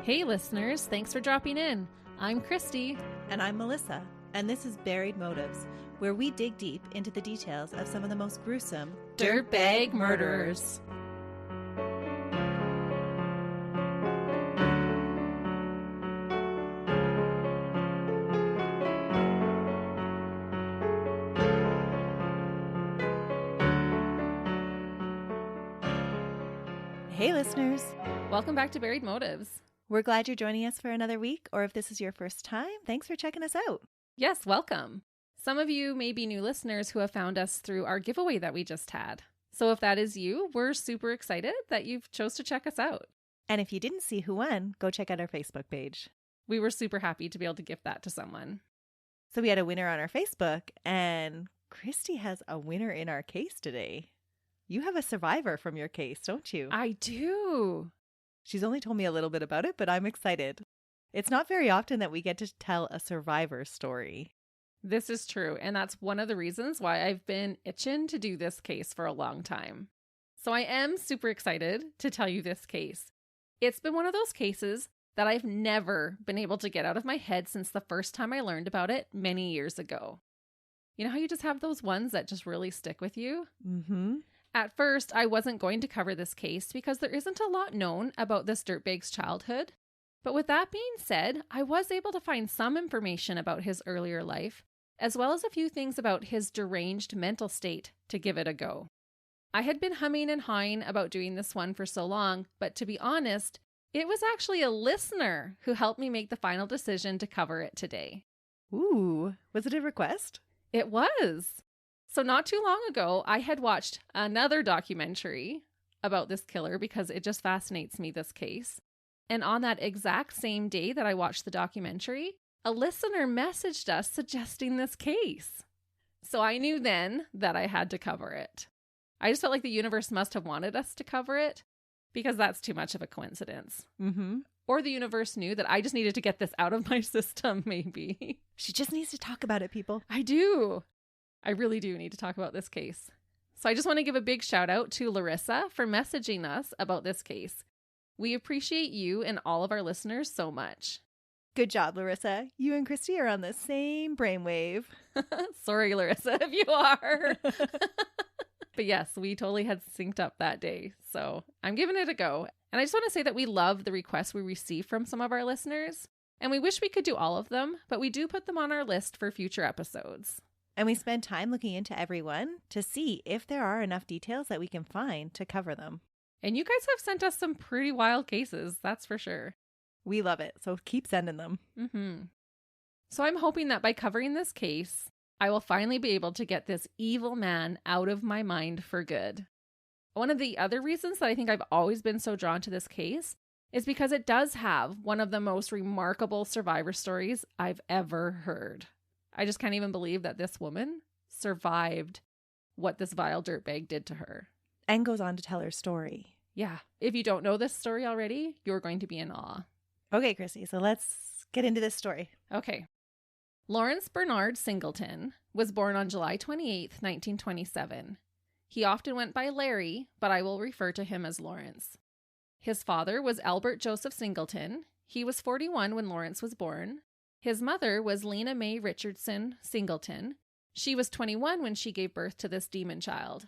Hey listeners, thanks for dropping in. I'm Christy. And I'm Melissa, and this is Buried Motives, where we dig deep into the details of some of the most gruesome Dirtbag murderers. Hey listeners, Welcome back to Buried Motives. we're glad you're joining us for another week, or if this is your first time, thanks for checking us out. Yes, welcome. Some of you may be new listeners who have found us through our giveaway that we just had. So if that is you, we're super excited that you've chose to check us out. And if you didn't see who won, go check out our Facebook page. We were super happy to be able to gift that to someone. So we had a winner on our Facebook, and Christy has a winner in our case today. You have a survivor from your case, don't you? I do. She's only told me a little bit about it, but I'm excited. It's not very often that we get to tell a survivor story. This is true, and that's one of the reasons why I've been itching to do this case for a long time. So I am super excited to tell you this case. It's been one of those cases that I've never been able to get out of my head since the first time I learned about it many years ago. You know how you just have those ones that just really stick with you? Mm-hmm. At first, I wasn't going to cover this case because there isn't a lot known about this dirtbag's childhood. But with that being said, I was able to find some information about his earlier life, as well as a few things about his deranged mental state to give it a go. I had been humming and hawing about doing this one for so long, but to be honest, it was actually a listener who helped me make the final decision to cover it today. Ooh, was it a request? It was. So not too long ago, I had watched another documentary about this killer because it just fascinates me, this case. And on that exact same day that I watched the documentary, a listener messaged us suggesting this case. So I knew then that I had to cover it. I just felt like the universe must have wanted us to cover it because that's too much of a coincidence. Mm-hmm. Or the universe knew that I just needed to get this out of my system, maybe. She just needs to talk about it, people. I do. I really do need to talk about this case. So I just want to give a big shout out to Larissa for messaging us about this case. We appreciate you and all of our listeners so much. Good job, Larissa. You and Christy are on the same brainwave. Sorry, Larissa, if you are. But yes, we totally had synced up that day. So I'm giving it a go. And I just want to say that we love the requests we receive from some of our listeners. And we wish we could do all of them, but we do put them on our list for future episodes. And we spend time looking into everyone to see if there are enough details that we can find to cover them. And you guys have sent us some pretty wild cases, that's for sure. We love it, so keep sending them. Mm-hmm. So I'm hoping that by covering this case, I will finally be able to get this evil man out of my mind for good. One of the other reasons that I think I've always been so drawn to this case is because it does have one of the most remarkable survivor stories I've ever heard. I just can't even believe that this woman survived what this vile dirtbag did to her. And goes on to tell her story. Yeah. If you don't know this story already, you're going to be in awe. Okay, Chrissy, so let's get into this story. Okay. Lawrence Bernard Singleton was born on July 28th, 1927. He often went by Larry, but I will refer to him as Lawrence. His father was Albert Joseph Singleton. He was 41 when Lawrence was born. His mother was Lena Mae Richardson Singleton. She was 21 when she gave birth to this demon child.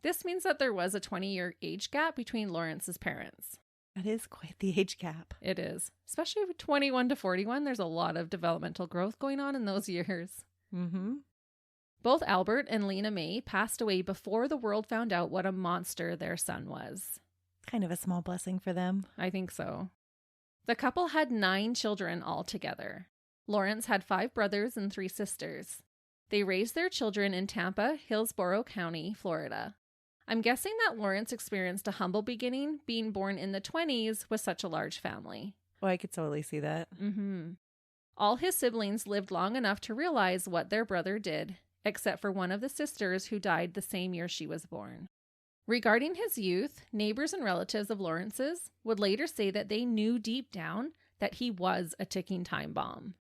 This means that there was a 20-year age gap between Lawrence's parents. That is quite the age gap. It is. Especially with 21 to 41, there's a lot of developmental growth going on in those years. Mm-hmm. Both Albert and Lena Mae passed away before the world found out what a monster their son was. Kind of a small blessing for them. I think so. The couple had 9 children altogether. Lawrence had 5 brothers and 3 sisters. They raised their children in Tampa, Hillsborough County, Florida. I'm guessing that Lawrence experienced a humble beginning being born in the 20s with such a large family. Oh, I could totally see that. Mm-hmm. All his siblings lived long enough to realize what their brother did, except for one of the sisters who died the same year she was born. Regarding his youth, neighbors and relatives of Lawrence's would later say that they knew deep down that he was a ticking time bomb.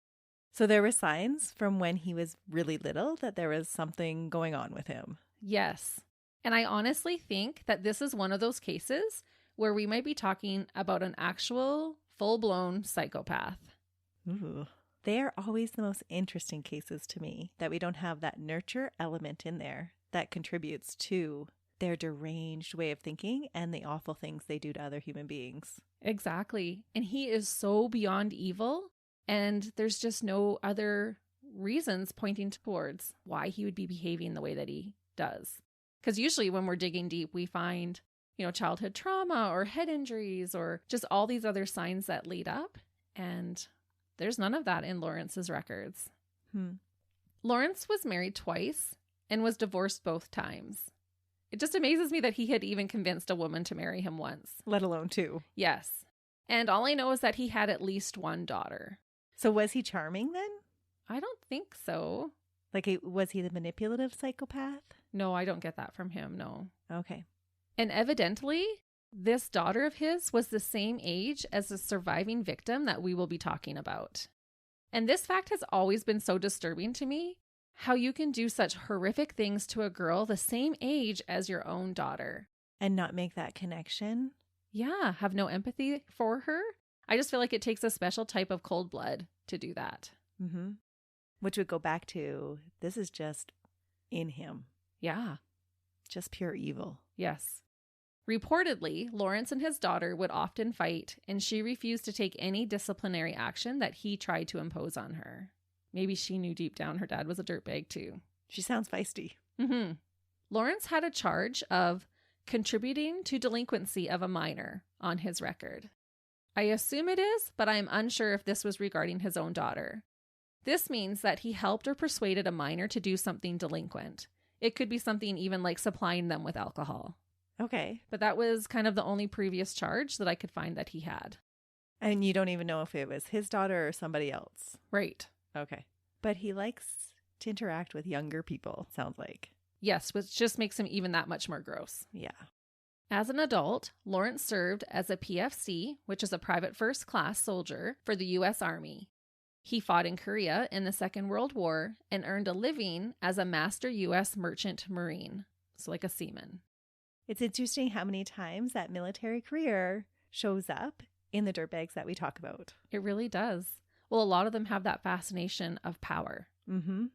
So there were signs from when he was really little that there was something going on with him. Yes. And I honestly think that this is one of those cases where we might be talking about an actual full-blown psychopath. Ooh. They are always the most interesting cases to me, that we don't have that nurture element in there that contributes to their deranged way of thinking and the awful things they do to other human beings. Exactly. And he is so beyond evil, and there's just no other reasons pointing towards why he would be behaving the way that he does. Because usually when we're digging deep, we find, childhood trauma or head injuries or just all these other signs that lead up. And there's none of that in Lawrence's records. Lawrence was married twice and was divorced both times. It just amazes me that he had even convinced a woman to marry him once. Let alone two. Yes. And all I know is that he had at least one daughter. So was he charming then? I don't think so. Was he the manipulative psychopath? No, I don't get that from him, no. Okay. And evidently, this daughter of his was the same age as the surviving victim that we will be talking about. And this fact has always been so disturbing to me, how you can do such horrific things to a girl the same age as your own daughter. And not make that connection? Yeah, have no empathy for her. I just feel like it takes a special type of cold blood to do that. Mm-hmm. Which would go back to, this is just in him. Yeah. Just pure evil. Yes. Reportedly, Lawrence and his daughter would often fight, and she refused to take any disciplinary action that he tried to impose on her. Maybe she knew deep down her dad was a dirtbag too. She sounds feisty. Mm-hmm. Lawrence had a charge of contributing to delinquency of a minor on his record. I assume it is, but I am unsure if this was regarding his own daughter. This means that he helped or persuaded a minor to do something delinquent. It could be something even like supplying them with alcohol. Okay. But that was kind of the only previous charge that I could find that he had. And you don't even know if it was his daughter or somebody else. Right. Okay. But he likes to interact with younger people, sounds like. Yes, which just makes him even that much more gross. Yeah. As an adult, Lawrence served as a PFC, which is a private first class soldier for the U.S. Army. He fought in Korea in the Second World War and earned a living as a master U.S. merchant marine, so like a seaman. It's interesting how many times that military career shows up in the dirtbags that we talk about. It really does. Well, a lot of them have that fascination of power. Mm-hmm.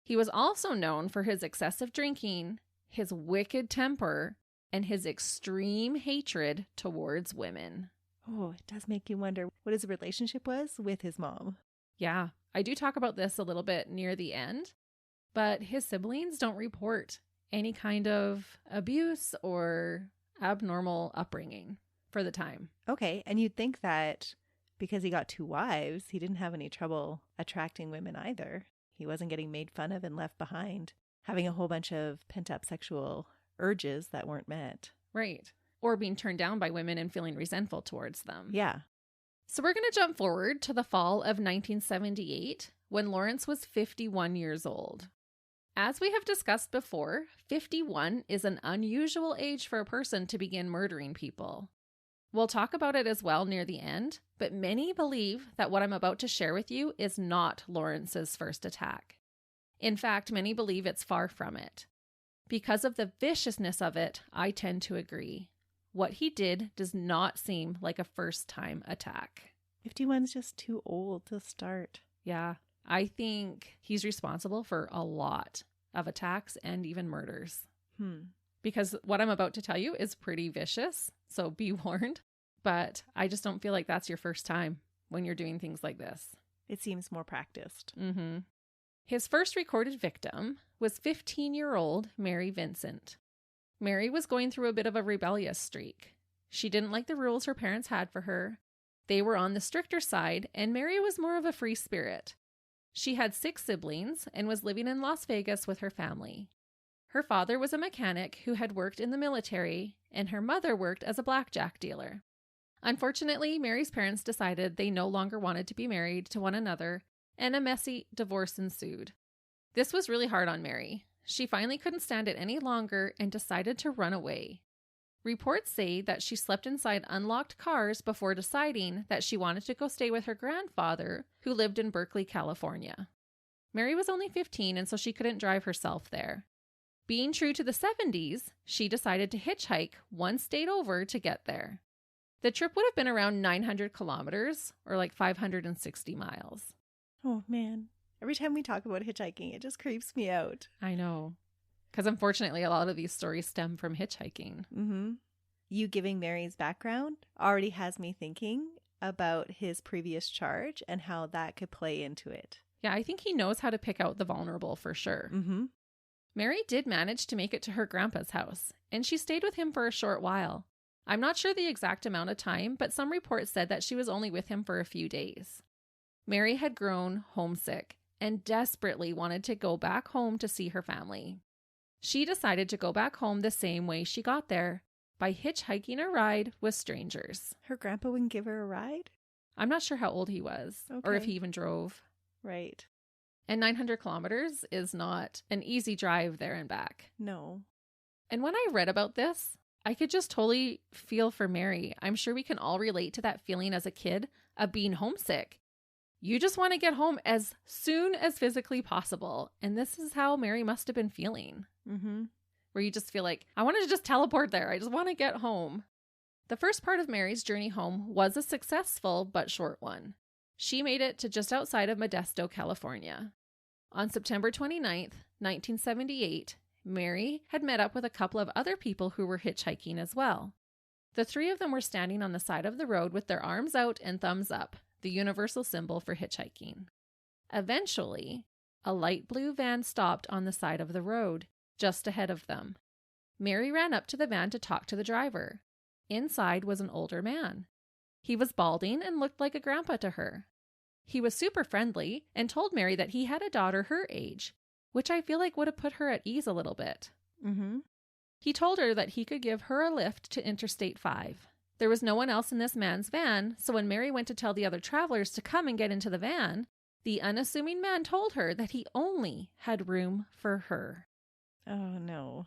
He was also known for his excessive drinking, his wicked temper, and his extreme hatred towards women. Oh, it does make you wonder what his relationship was with his mom. Yeah, I do talk about this a little bit near the end, but his siblings don't report any kind of abuse or abnormal upbringing for the time. Okay, and you'd think that because he got two wives, he didn't have any trouble attracting women either. He wasn't getting made fun of and left behind, having a whole bunch of pent-up sexual urges that weren't met. Right. Or being turned down by women and feeling resentful towards them. Yeah. So we're going to jump forward to the fall of 1978 when Lawrence was 51 years old. As we have discussed before, 51 is an unusual age for a person to begin murdering people. We'll talk about it as well near the end, but many believe that what I'm about to share with you is not Lawrence's first attack. In fact, many believe it's far from it. Because of the viciousness of it, I tend to agree. What he did does not seem like a first-time attack. 51's just too old to start. Yeah, I think he's responsible for a lot of attacks and even murders. Because what I'm about to tell you is pretty vicious, so be warned. But I just don't feel like that's your first time when you're doing things like this. It seems more practiced. Mm-hmm. His first recorded victim was 15-year-old Mary Vincent. Mary was going through a bit of a rebellious streak. She didn't like the rules her parents had for her. They were on the stricter side, and Mary was more of a free spirit. She had 6 siblings and was living in Las Vegas with her family. Her father was a mechanic who had worked in the military, and her mother worked as a blackjack dealer. Unfortunately, Mary's parents decided they no longer wanted to be married to one another, and a messy divorce ensued. This was really hard on Mary. She finally couldn't stand it any longer and decided to run away. Reports say that she slept inside unlocked cars before deciding that she wanted to go stay with her grandfather, who lived in Berkeley, California. Mary was only 15, and so she couldn't drive herself there. Being true to the 70s, she decided to hitchhike one state over to get there. The trip would have been around 900 kilometers or like 560 miles. Oh, man. Every time we talk about hitchhiking, it just creeps me out. I know. Because unfortunately, a lot of these stories stem from hitchhiking. Mm-hmm. You giving Mary's background already has me thinking about his previous charge and how that could play into it. Yeah, I think he knows how to pick out the vulnerable for sure. Mm-hmm. Mary did manage to make it to her grandpa's house, and she stayed with him for a short while. I'm not sure the exact amount of time, but some reports said that she was only with him for a few days. Mary had grown homesick and desperately wanted to go back home to see her family. She decided to go back home the same way she got there, by hitchhiking a ride with strangers. Her grandpa wouldn't give her a ride? I'm not sure how old he was, or if he even drove. Right. And 900 kilometers is not an easy drive there and back. No. And when I read about this, I could just totally feel for Mary. I'm sure we can all relate to that feeling as a kid of being homesick. You just want to get home as soon as physically possible. And this is how Mary must have been feeling. Mm-hmm. Where you just feel like, I want to just teleport there. I just want to get home. The first part of Mary's journey home was a successful but short one. She made it to just outside of Modesto, California. On September 29th, 1978, Mary had met up with a couple of other people who were hitchhiking as well. The three of them were standing on the side of the road with their arms out and thumbs up, the universal symbol for hitchhiking. Eventually, a light blue van stopped on the side of the road, just ahead of them. Mary ran up to the van to talk to the driver. Inside was an older man. He was balding and looked like a grandpa to her. He was super friendly and told Mary that he had a daughter her age, which I feel like would have put her at ease a little bit. Mm-hmm. He told her that he could give her a lift to Interstate 5. There was no one else in this man's van, so when Mary went to tell the other travelers to come and get into the van, the unassuming man told her that he only had room for her. Oh, no.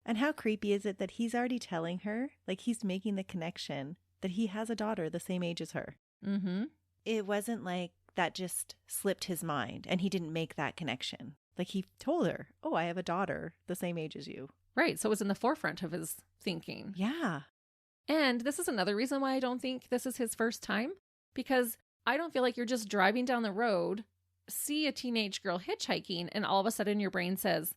And how creepy is it that he's already telling her, like he's making the connection, that he has a daughter the same age as her? Mm-hmm. It wasn't like that just slipped his mind and he didn't make that connection. Like he told her, oh, I have a daughter the same age as you. Right, so it was in the forefront of his thinking. Yeah. And this is another reason why I don't think this is his first time, because I don't feel like you're just driving down the road, see a teenage girl hitchhiking, and all of a sudden your brain says,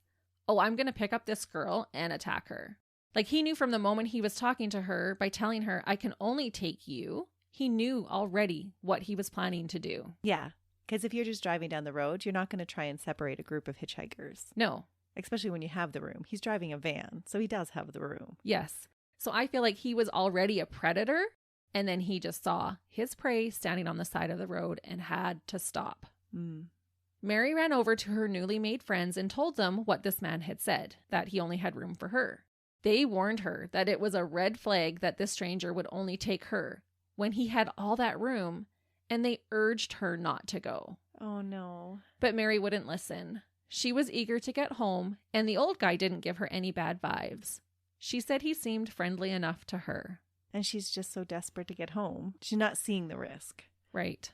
oh, I'm going to pick up this girl and attack her. Like he knew from the moment he was talking to her by telling her, I can only take you. He knew already what he was planning to do. Yeah. Because if you're just driving down the road, you're not going to try and separate a group of hitchhikers. No. Especially when you have the room. He's driving a van, so he does have the room. Yes. So I feel like he was already a predator, and then he just saw his prey standing on the side of the road and had to stop. Mm. Mary ran over to her newly made friends and told them what this man had said, that he only had room for her. They warned her that it was a red flag that this stranger would only take her when he had all that room, and they urged her not to go. Oh, no. But Mary wouldn't listen. She was eager to get home, and the old guy didn't give her any bad vibes. She said he seemed friendly enough to her. And she's just so desperate to get home. She's not seeing the risk. Right.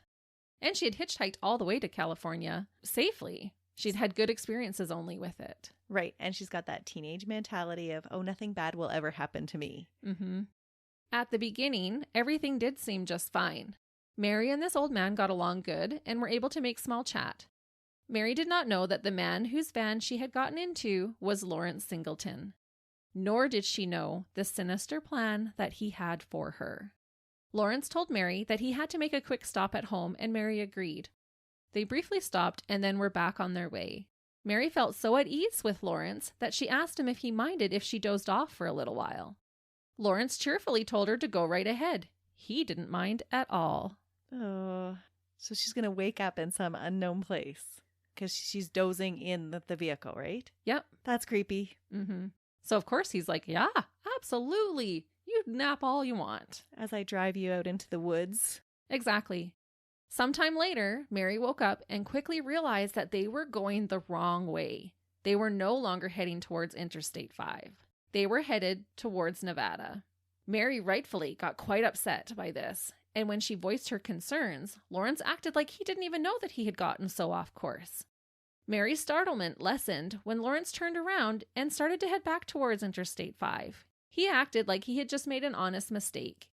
And she had hitchhiked all the way to California safely. She'd had good experiences only with it. Right. And she's got that teenage mentality of, oh, nothing bad will ever happen to me. Mm-hmm. At the beginning, everything did seem just fine. Mary and this old man got along good and were able to make small chat. Mary did not know that the man whose van she had gotten into was Lawrence Singleton. Nor did she know the sinister plan that he had for her. Lawrence told Mary that he had to make a quick stop at home, and Mary agreed. They briefly stopped and then were back on their way. Mary felt so at ease with Lawrence that she asked him if he minded if she dozed off for a little while. Lawrence cheerfully told her to go right ahead. He didn't mind at all. Oh, so she's going to wake up in some unknown place because she's dozing in the vehicle, right? Yep. That's creepy. Mm-hmm. So, of course, he's like, yeah, absolutely. You nap all you want. As I drive you out into the woods. Exactly. Sometime later, Mary woke up and quickly realized that they were going the wrong way. They were no longer heading towards Interstate 5. They were headed towards Nevada. Mary rightfully got quite upset by this, and when she voiced her concerns, Lawrence acted like he didn't even know that he had gotten so off course. Mary's startlement lessened when Lawrence turned around and started to head back towards Interstate 5. He acted like he had just made an honest mistake.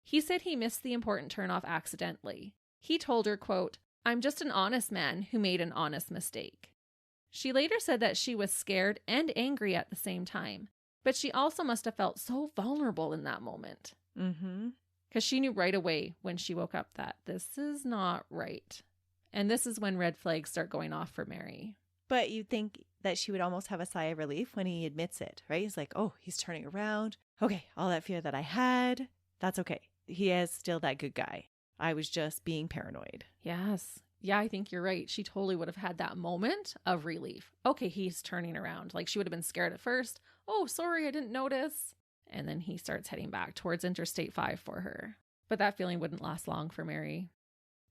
He said he missed the important turnoff accidentally. He told her, quote, "I'm just an honest man who made an honest mistake." She later said that she was scared and angry at the same time, but she also must have felt so vulnerable in that moment. Mm-hmm. Because she knew right away when she woke up that this is not right. And this is when red flags start going off for Mary. But you'd think that she would almost have a sigh of relief when he admits it, right? He's like, oh, he's turning around. Okay, all that fear that I had, that's okay. He is still that good guy. I was just being paranoid. Yes. Yeah, I think you're right. She totally would have had that moment of relief. Okay, he's turning around. Like she would have been scared at first. Oh, sorry, I didn't notice. And then he starts heading back towards Interstate 5 for her. But that feeling wouldn't last long for Mary.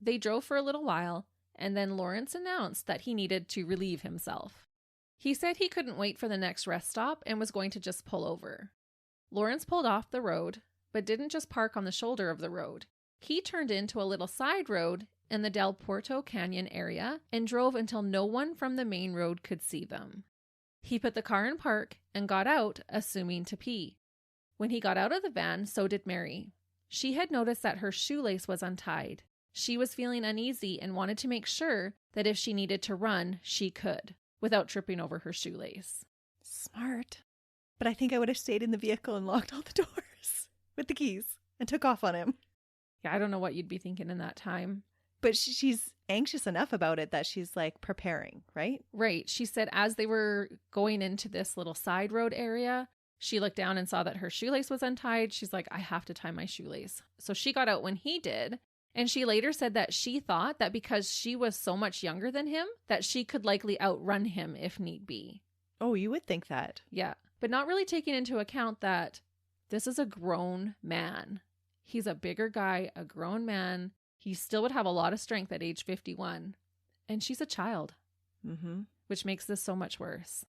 They drove for a little while, and then Lawrence announced that he needed to relieve himself. He said he couldn't wait for the next rest stop and was going to just pull over. Lawrence pulled off the road, but didn't just park on the shoulder of the road. He turned into a little side road in the Del Porto Canyon area and drove until no one from the main road could see them. He put the car in park and got out, assuming to pee. When he got out of the van, so did Mary. She had noticed that her shoelace was untied. She was feeling uneasy and wanted to make sure that if she needed to run, she could, without tripping over her shoelace. Smart. But I think I would have stayed in the vehicle and locked all the doors with the keys and took off on him. Yeah, I don't know what you'd be thinking in that time. But she's anxious enough about it that she's like preparing, right? Right. She said as they were going into this little side road area, she looked down and saw that her shoelace was untied. She's like, I have to tie my shoelace. So she got out when he did. And she later said that she thought that because she was so much younger than him, that she could likely outrun him if need be. Oh, you would think that. Yeah. But not really taking into account that this is a grown man. He's a bigger guy, a grown man. He still would have a lot of strength at age 51. And she's a child, which makes this so much worse.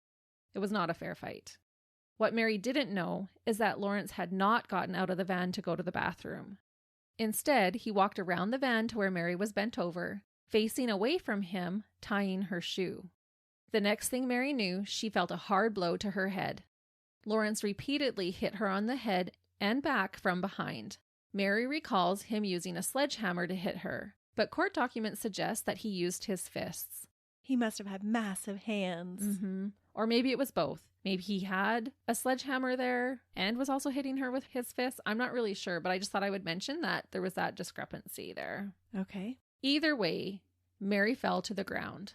It was not a fair fight. What Mary didn't know is that Lawrence had not gotten out of the van to go to the bathroom. Instead, he walked around the van to where Mary was bent over, facing away from him, tying her shoe. The next thing Mary knew, she felt a hard blow to her head. Lawrence repeatedly hit her on the head and back from behind. Mary recalls him using a sledgehammer to hit her, but court documents suggest that he used his fists. He must have had massive hands. Or maybe it was both. Maybe he had a sledgehammer there and was also hitting her with his fists. I'm not really sure, but I just thought I would mention that there was that discrepancy there. Okay. Either way, Mary fell to the ground.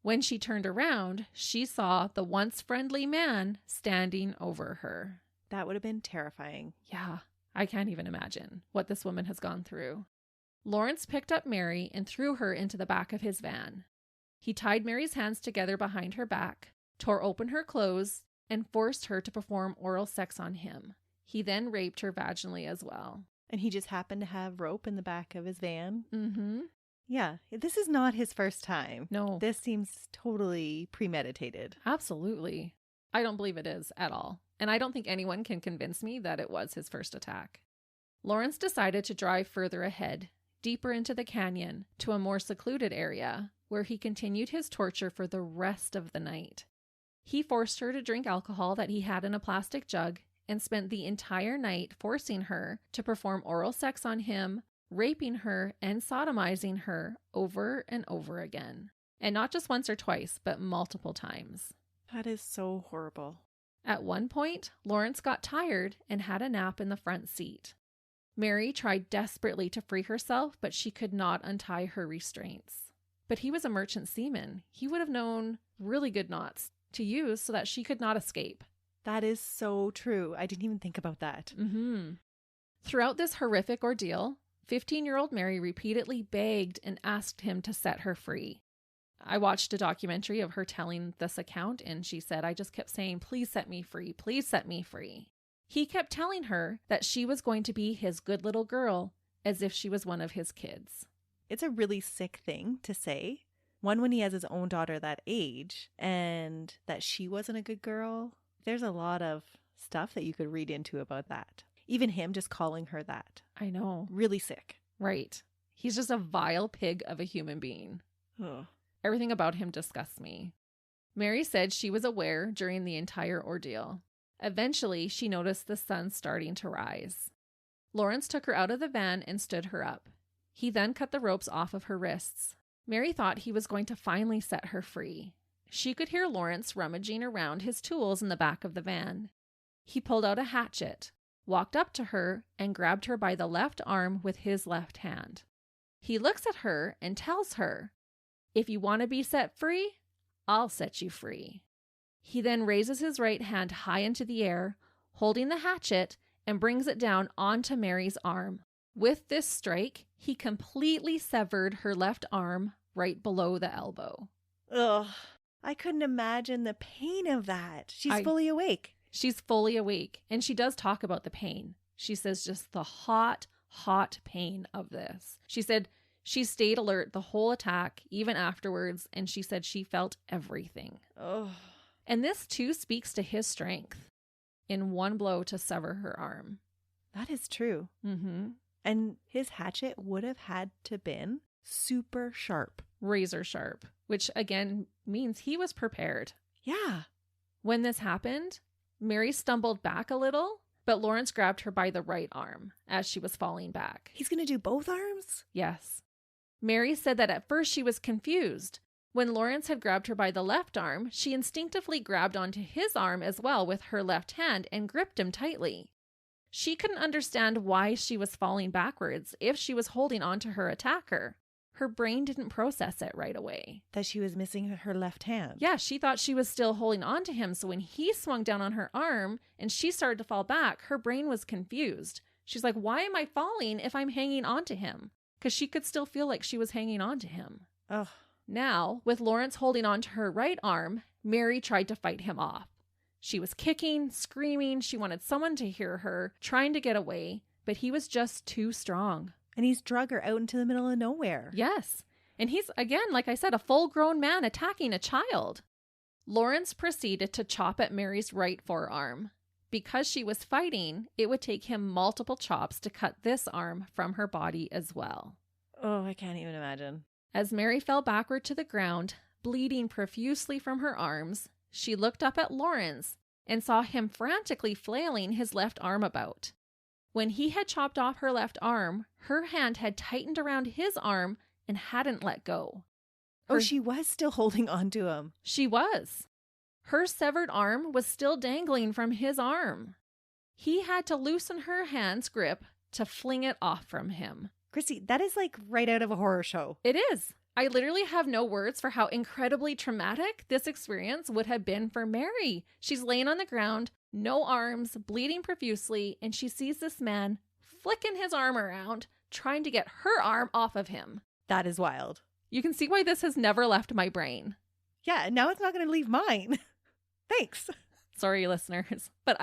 When she turned around, she saw the once friendly man standing over her. That would have been terrifying. Yeah, I can't even imagine what this woman has gone through. Lawrence picked up Mary and threw her into the back of his van. He tied Mary's hands together behind her back, tore open her clothes, and forced her to perform oral sex on him. He then raped her vaginally as well. And he just happened to have rope in the back of his van? Mm-hmm. Yeah, this is not his first time. No. This seems totally premeditated. Absolutely. I don't believe it is at all. And I don't think anyone can convince me that it was his first attack. Lawrence decided to drive further ahead, deeper into the canyon, to a more secluded area, where he continued his torture for the rest of the night. He forced her to drink alcohol that he had in a plastic jug and spent the entire night forcing her to perform oral sex on him, raping her and sodomizing her over and over again. And not just once or twice, but multiple times. That is so horrible. At one point, Lawrence got tired and had a nap in the front seat. Mary tried desperately to free herself, but she could not untie her restraints. But he was a merchant seaman. He would have known really good knots to use so that she could not escape. That is so true. I didn't even think about that. Throughout this horrific ordeal, 15-year-old Mary repeatedly begged and asked him to set her free. I watched a documentary of her telling this account, and she said, I just kept saying, please set me free, please set me free. He kept telling her that she was going to be his good little girl, as if she was one of his kids. It's a really sick thing to say. One, when he has his own daughter that age, and that she wasn't a good girl. There's a lot of stuff that you could read into about that. Even him just calling her that. I know. Really sick. Right. He's just a vile pig of a human being. Ugh. Everything about him disgusts me. Mary said she was aware during the entire ordeal. Eventually, she noticed the sun starting to rise. Lawrence took her out of the van and stood her up. He then cut the ropes off of her wrists. Mary thought he was going to finally set her free. She could hear Lawrence rummaging around his tools in the back of the van. He pulled out a hatchet, walked up to her, and grabbed her by the left arm with his left hand. He looks at her and tells her, "If you want to be set free, I'll set you free." He then raises his right hand high into the air, holding the hatchet, and brings it down onto Mary's arm. With this strike, he completely severed her left arm right below the elbow. Ugh. I couldn't imagine the pain of that. She's fully awake. She's fully awake, and she does talk about the pain. She says just the hot pain of this. She said she stayed alert the whole attack, even afterwards, and she said she felt everything. Oh. And this too speaks to his strength in one blow to sever her arm. That is true. Mm-hmm. And his hatchet would have had to been super sharp. Razor sharp, which again means he was prepared. Yeah. When this happened, Mary stumbled back a little, but Lawrence grabbed her by the right arm as she was falling back. He's going to do both arms? Yes. Mary said that at first she was confused. When Lawrence had grabbed her by the left arm, she instinctively grabbed onto his arm as well with her left hand and gripped him tightly. She couldn't understand why she was falling backwards if she was holding onto her attacker. Her brain didn't process it right away. That she was missing her left hand. Yeah, she thought she was still holding on to him. So when he swung down on her arm and she started to fall back, her brain was confused. She's like, why am I falling if I'm hanging on to him? Because she could still feel like she was hanging on to him. Ugh. Now, with Lawrence holding on to her right arm, Mary tried to fight him off. She was kicking, screaming. She wanted someone to hear her, trying to get away, but he was just too strong. And he's drug her out into the middle of nowhere. Yes. And he's, again, like I said, a full-grown man attacking a child. Lawrence proceeded to chop at Mary's right forearm. Because she was fighting, it would take him multiple chops to cut this arm from her body as well. Oh, I can't even imagine. As Mary fell backward to the ground, bleeding profusely from her arms, she looked up at Lawrence and saw him frantically flailing his left arm about. When he had chopped off her left arm, her hand had tightened around his arm and hadn't let go. She was still holding on to him. She was. Her severed arm was still dangling from his arm. He had to loosen her hand's grip to fling it off from him. Christy, that is like right out of a horror show. It is. I literally have no words for how incredibly traumatic this experience would have been for Mary. She's laying on the ground, no arms, bleeding profusely, and she sees this man flicking his arm around, trying to get her arm off of him. That is wild. You can see why this has never left my brain. Yeah, now it's not going to leave mine. Thanks. Sorry, listeners. But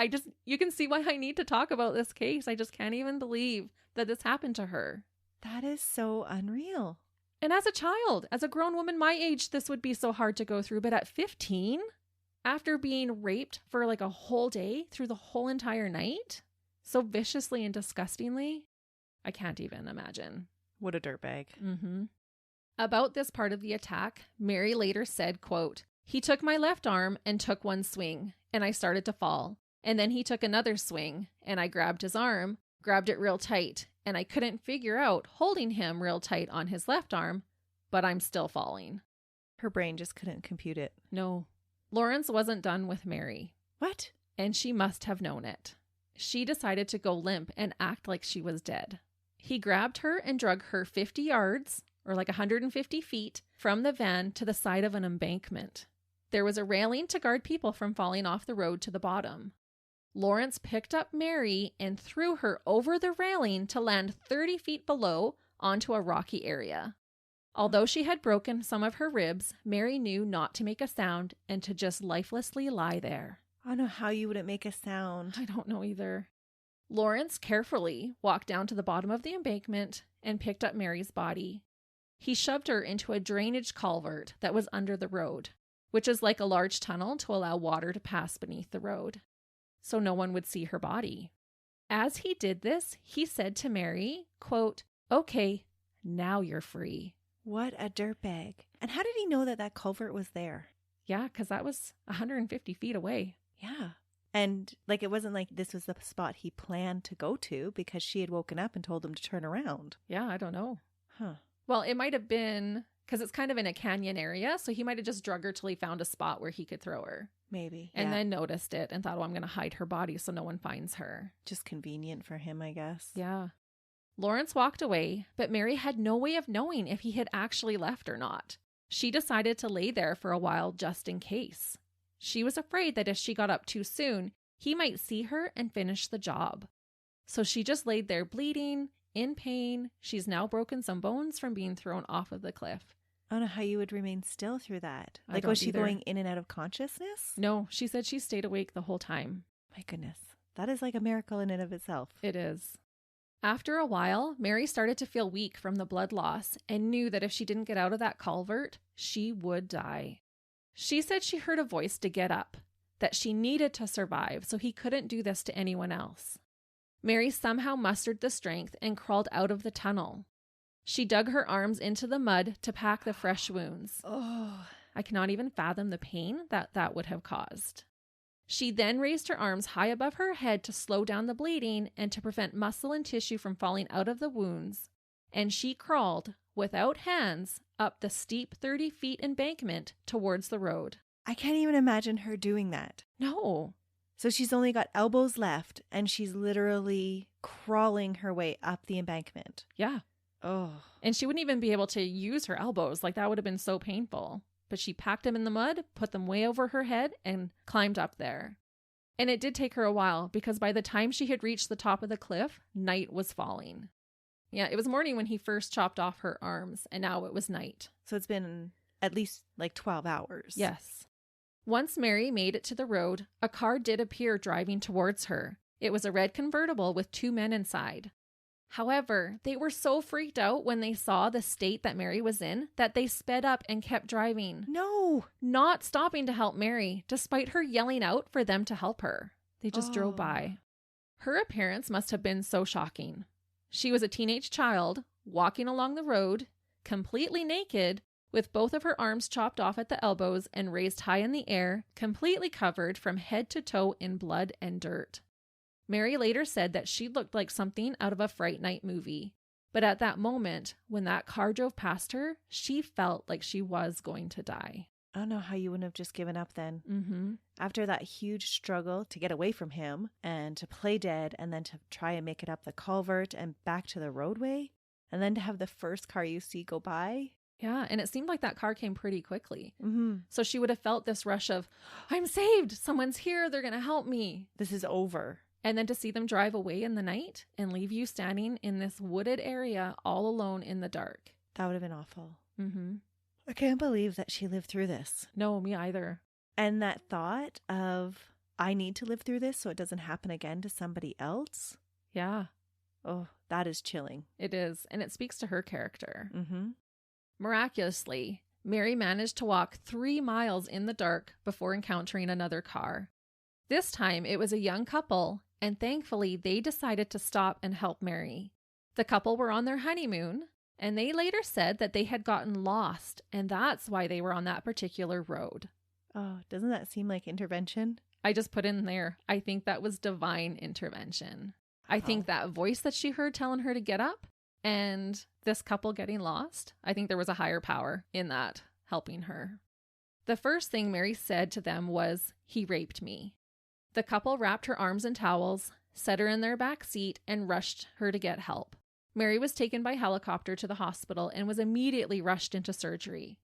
you can see why I need to talk about this case. I just can't even believe that this happened to her. That is so unreal. And as a child, as a grown woman my age, this would be so hard to go through. But at 15, after being raped for like a whole day through the whole entire night, so viciously and disgustingly, I can't even imagine. What a dirtbag. Mm-hmm. About this part of the attack, Mary later said, quote, "He took my left arm and took one swing, and I started to fall. And then he took another swing, and I grabbed his arm, grabbed it real tight, and I couldn't figure out holding him real tight on his left arm, but I'm still falling." Her brain just couldn't compute it. No. Lawrence wasn't done with Mary. What? And she must have known it. She decided to go limp and act like she was dead. He grabbed her and drug her 50 yards, or like 150 feet, from the van to the side of an embankment. There was a railing to guard people from falling off the road to the bottom. Lawrence picked up Mary and threw her over the railing to land 30 feet below onto a rocky area. Although she had broken some of her ribs, Mary knew not to make a sound and to just lifelessly lie there. I don't know how you wouldn't make a sound. I don't know either. Lawrence carefully walked down to the bottom of the embankment and picked up Mary's body. He shoved her into a drainage culvert that was under the road, which is like a large tunnel to allow water to pass beneath the road, so no one would see her body. As he did this, he said to Mary, quote, "Okay, now you're free." What a dirtbag. And how did he know that that culvert was there? Yeah, because that was 150 feet away. Yeah. And like, it wasn't like this was the spot he planned to go to because she had woken up and told him to turn around. Yeah, I don't know. Huh. Well, it might have been because it's kind of in a canyon area. So he might have just drug her till he found a spot where he could throw her. Maybe. And then noticed it and thought, oh, I'm going to hide her body so no one finds her. Just convenient for him, I guess. Yeah. Lawrence walked away, but Mary had no way of knowing if he had actually left or not. She decided to lay there for a while just in case. She was afraid that if she got up too soon, he might see her and finish the job. So she just laid there bleeding, in pain. She's now broken some bones from being thrown off of the cliff. I don't know how you would remain still through that. I Like, don't was she either. going in and out of consciousness? No, she said she stayed awake the whole time. My goodness. That is like a miracle in and of itself. It is. After a while, Mary started to feel weak from the blood loss and knew that if she didn't get out of that culvert, she would die. She said she heard a voice to get up, that she needed to survive, so he couldn't do this to anyone else. Mary somehow mustered the strength and crawled out of the tunnel. She dug her arms into the mud to pack the fresh wounds. Oh. I cannot even fathom the pain that would have caused. She then raised her arms high above her head to slow down the bleeding and to prevent muscle and tissue from falling out of the wounds, and she crawled, without hands, up the steep 30 feet embankment towards the road. I can't even imagine her doing that. No. So she's only got elbows left and she's literally crawling her way up the embankment. Yeah. Oh. And she wouldn't even be able to use her elbows. Like, that would have been so painful. But she packed them in the mud, put them way over her head, and climbed up there. And it did take her a while because by the time she had reached the top of the cliff, night was falling. Yeah, it was morning when he first chopped off her arms, and now it was night. So it's been at least like 12 hours. Yes. Once Mary made it to the road, a car did appear driving towards her. It was a red convertible with 2 men inside. However, they were so freaked out when they saw the state that Mary was in that they sped up and kept driving. No. Not stopping to help Mary, despite her yelling out for them to help her. They just drove by. Her appearance must have been so shocking. She was a teenage child, walking along the road, completely naked, with both of her arms chopped off at the elbows and raised high in the air, completely covered from head to toe in blood and dirt. Mary later said that she looked like something out of a Fright Night movie. But at that moment, when that car drove past her, she felt like she was going to die. I don't know how you wouldn't have just given up then. Mm-hmm. After that huge struggle to get away from him and to play dead and then to try and make it up the culvert and back to the roadway and then to have the first car you see go by. Yeah, and it seemed like that car came pretty quickly. Mm-hmm. So she would have felt this rush of, I'm saved! Someone's here! They're going to help me! This is over. And then to see them drive away in the night and leave you standing in this wooded area all alone in the dark. That would have been awful. Mm-hmm. I can't believe that she lived through this. No, me either. And that thought of, I need to live through this so it doesn't happen again to somebody else. Yeah. Oh, that is chilling. It is. And it speaks to her character. Mm-hmm. Miraculously, Mary managed to walk 3 miles in the dark before encountering another car. This time it was a young couple, and thankfully they decided to stop and help Mary. The couple were on their honeymoon, and they later said that they had gotten lost, and that's why they were on that particular road. Oh, doesn't that seem like intervention? I just put in there, I think that was divine intervention. I think that voice that she heard telling her to get up and this couple getting lost, I think there was a higher power in that helping her. The first thing Mary said to them was, "He raped me." The couple wrapped her arms in towels, set her in their back seat, and rushed her to get help. Mary was taken by helicopter to the hospital and was immediately rushed into surgery.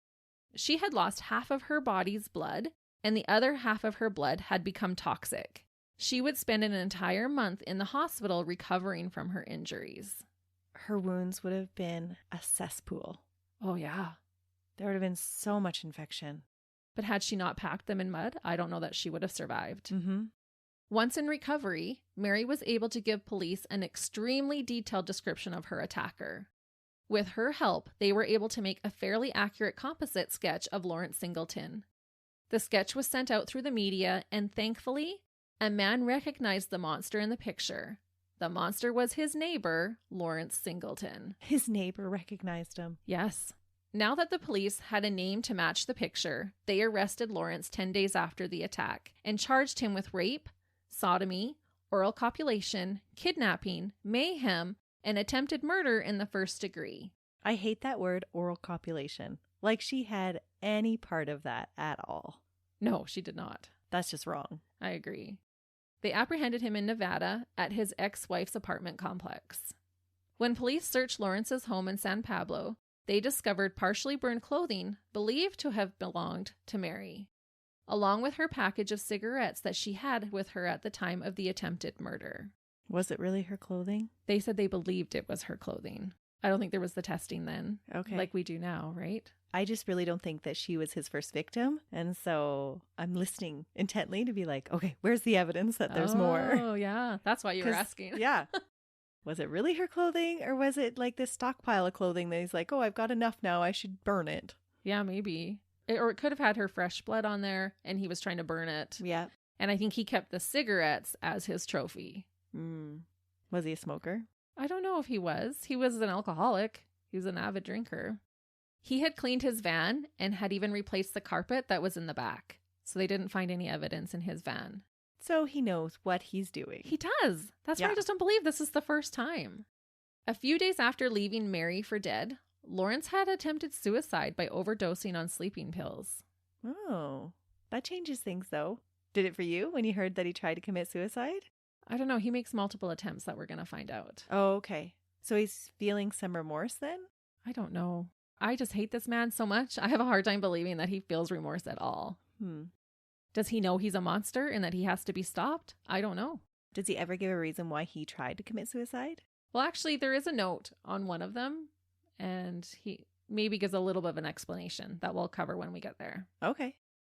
She had lost half of her body's blood, and the other half of her blood had become toxic. She would spend an entire month in the hospital recovering from her injuries. Her wounds would have been a cesspool. Oh, yeah. There would have been so much infection. But had she not packed them in mud, I don't know that she would have survived. Mm-hmm. Once in recovery, Mary was able to give police an extremely detailed description of her attacker. With her help, they were able to make a fairly accurate composite sketch of Lawrence Singleton. The sketch was sent out through the media, and thankfully, a man recognized the monster in the picture. The monster was his neighbor, Lawrence Singleton. His neighbor recognized him. Yes. Now that the police had a name to match the picture, they arrested Lawrence 10 days after the attack and charged him with rape, sodomy, oral copulation, kidnapping, mayhem, and attempted murder in the first degree. I hate that word, oral copulation. Like she had any part of that at all. No, she did not. That's just wrong. I agree. They apprehended him in Nevada at his ex-wife's apartment complex. When police searched Lawrence's home in San Pablo, they discovered partially burned clothing believed to have belonged to Mary, along with her package of cigarettes that she had with her at the time of the attempted murder. Was it really her clothing? They said they believed it was her clothing. I don't think there was the testing then, Okay. like we do now, right? I just really don't think that she was his first victim. And so I'm listening intently to be like, okay, where's the evidence that there's more? Oh, yeah. That's why you were asking. Yeah. Was it really her clothing, or was it like this stockpile of clothing that he's like, oh, I've got enough now, I should burn it? Yeah, maybe. Or it could have had her fresh blood on there and he was trying to burn it. Yeah. And I think he kept the cigarettes as his trophy. Was he a smoker? I don't know if he was. He was an alcoholic. He was an avid drinker. He had cleaned his van and had even replaced the carpet that was in the back. So they didn't find any evidence in his van. So he knows what he's doing. He does. That's why I just don't believe this is the first time. A few days after leaving Mary for dead, Lawrence had attempted suicide by overdosing on sleeping pills. Oh, that changes things though. Did it for you when you heard that he tried to commit suicide? I don't know. He makes multiple attempts that we're going to find out. Oh, okay. So he's feeling some remorse then? I don't know. I just hate this man so much. I have a hard time believing that he feels remorse at all. Does he know he's a monster and that he has to be stopped? I don't know. Does he ever give a reason why he tried to commit suicide? Well, actually, there is a note on one of them, and he maybe gives a little bit of an explanation that we'll cover when we get there. Okay.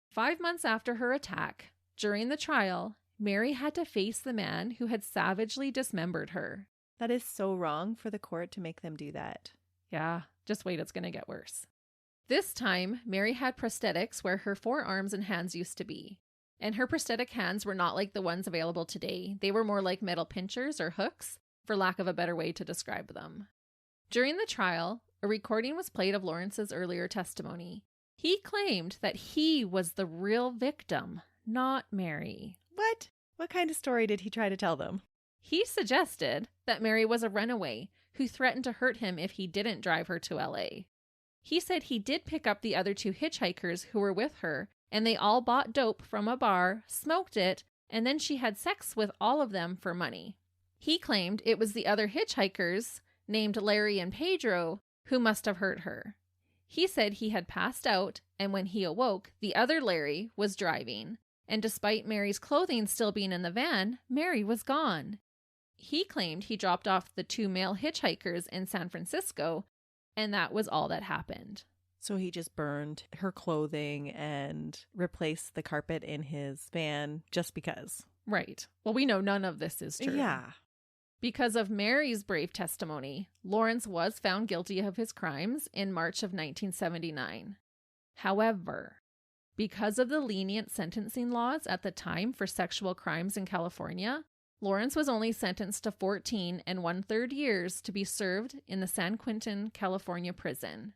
5 months after her attack, during the trial, Mary had to face the man who had savagely dismembered her. That is so wrong for the court to make them do that. Yeah, just wait, it's going to get worse. This time, Mary had prosthetics where her forearms and hands used to be. And her prosthetic hands were not like the ones available today. They were more like metal pinchers or hooks, for lack of a better way to describe them. During the trial, a recording was played of Lawrence's earlier testimony. He claimed that he was the real victim, not Mary. What? What kind of story did he try to tell them? He suggested that Mary was a runaway who threatened to hurt him if he didn't drive her to LA. He said he did pick up the other 2 hitchhikers who were with her, and they all bought dope from a bar, smoked it, and then she had sex with all of them for money. He claimed it was the other hitchhikers, named Larry and Pedro, who must have hurt her. He said he had passed out, and when he awoke, the other Larry was driving, and despite Mary's clothing still being in the van, Mary was gone. He claimed he dropped off the 2 male hitchhikers in San Francisco, and that was all that happened. So he just burned her clothing and replaced the carpet in his van just because. Right. Well, we know none of this is true. Yeah. Because of Mary's brave testimony, Lawrence was found guilty of his crimes in March of 1979. However, because of the lenient sentencing laws at the time for sexual crimes in California, Lawrence was only sentenced to 14 1/3 years to be served in the San Quentin, California prison.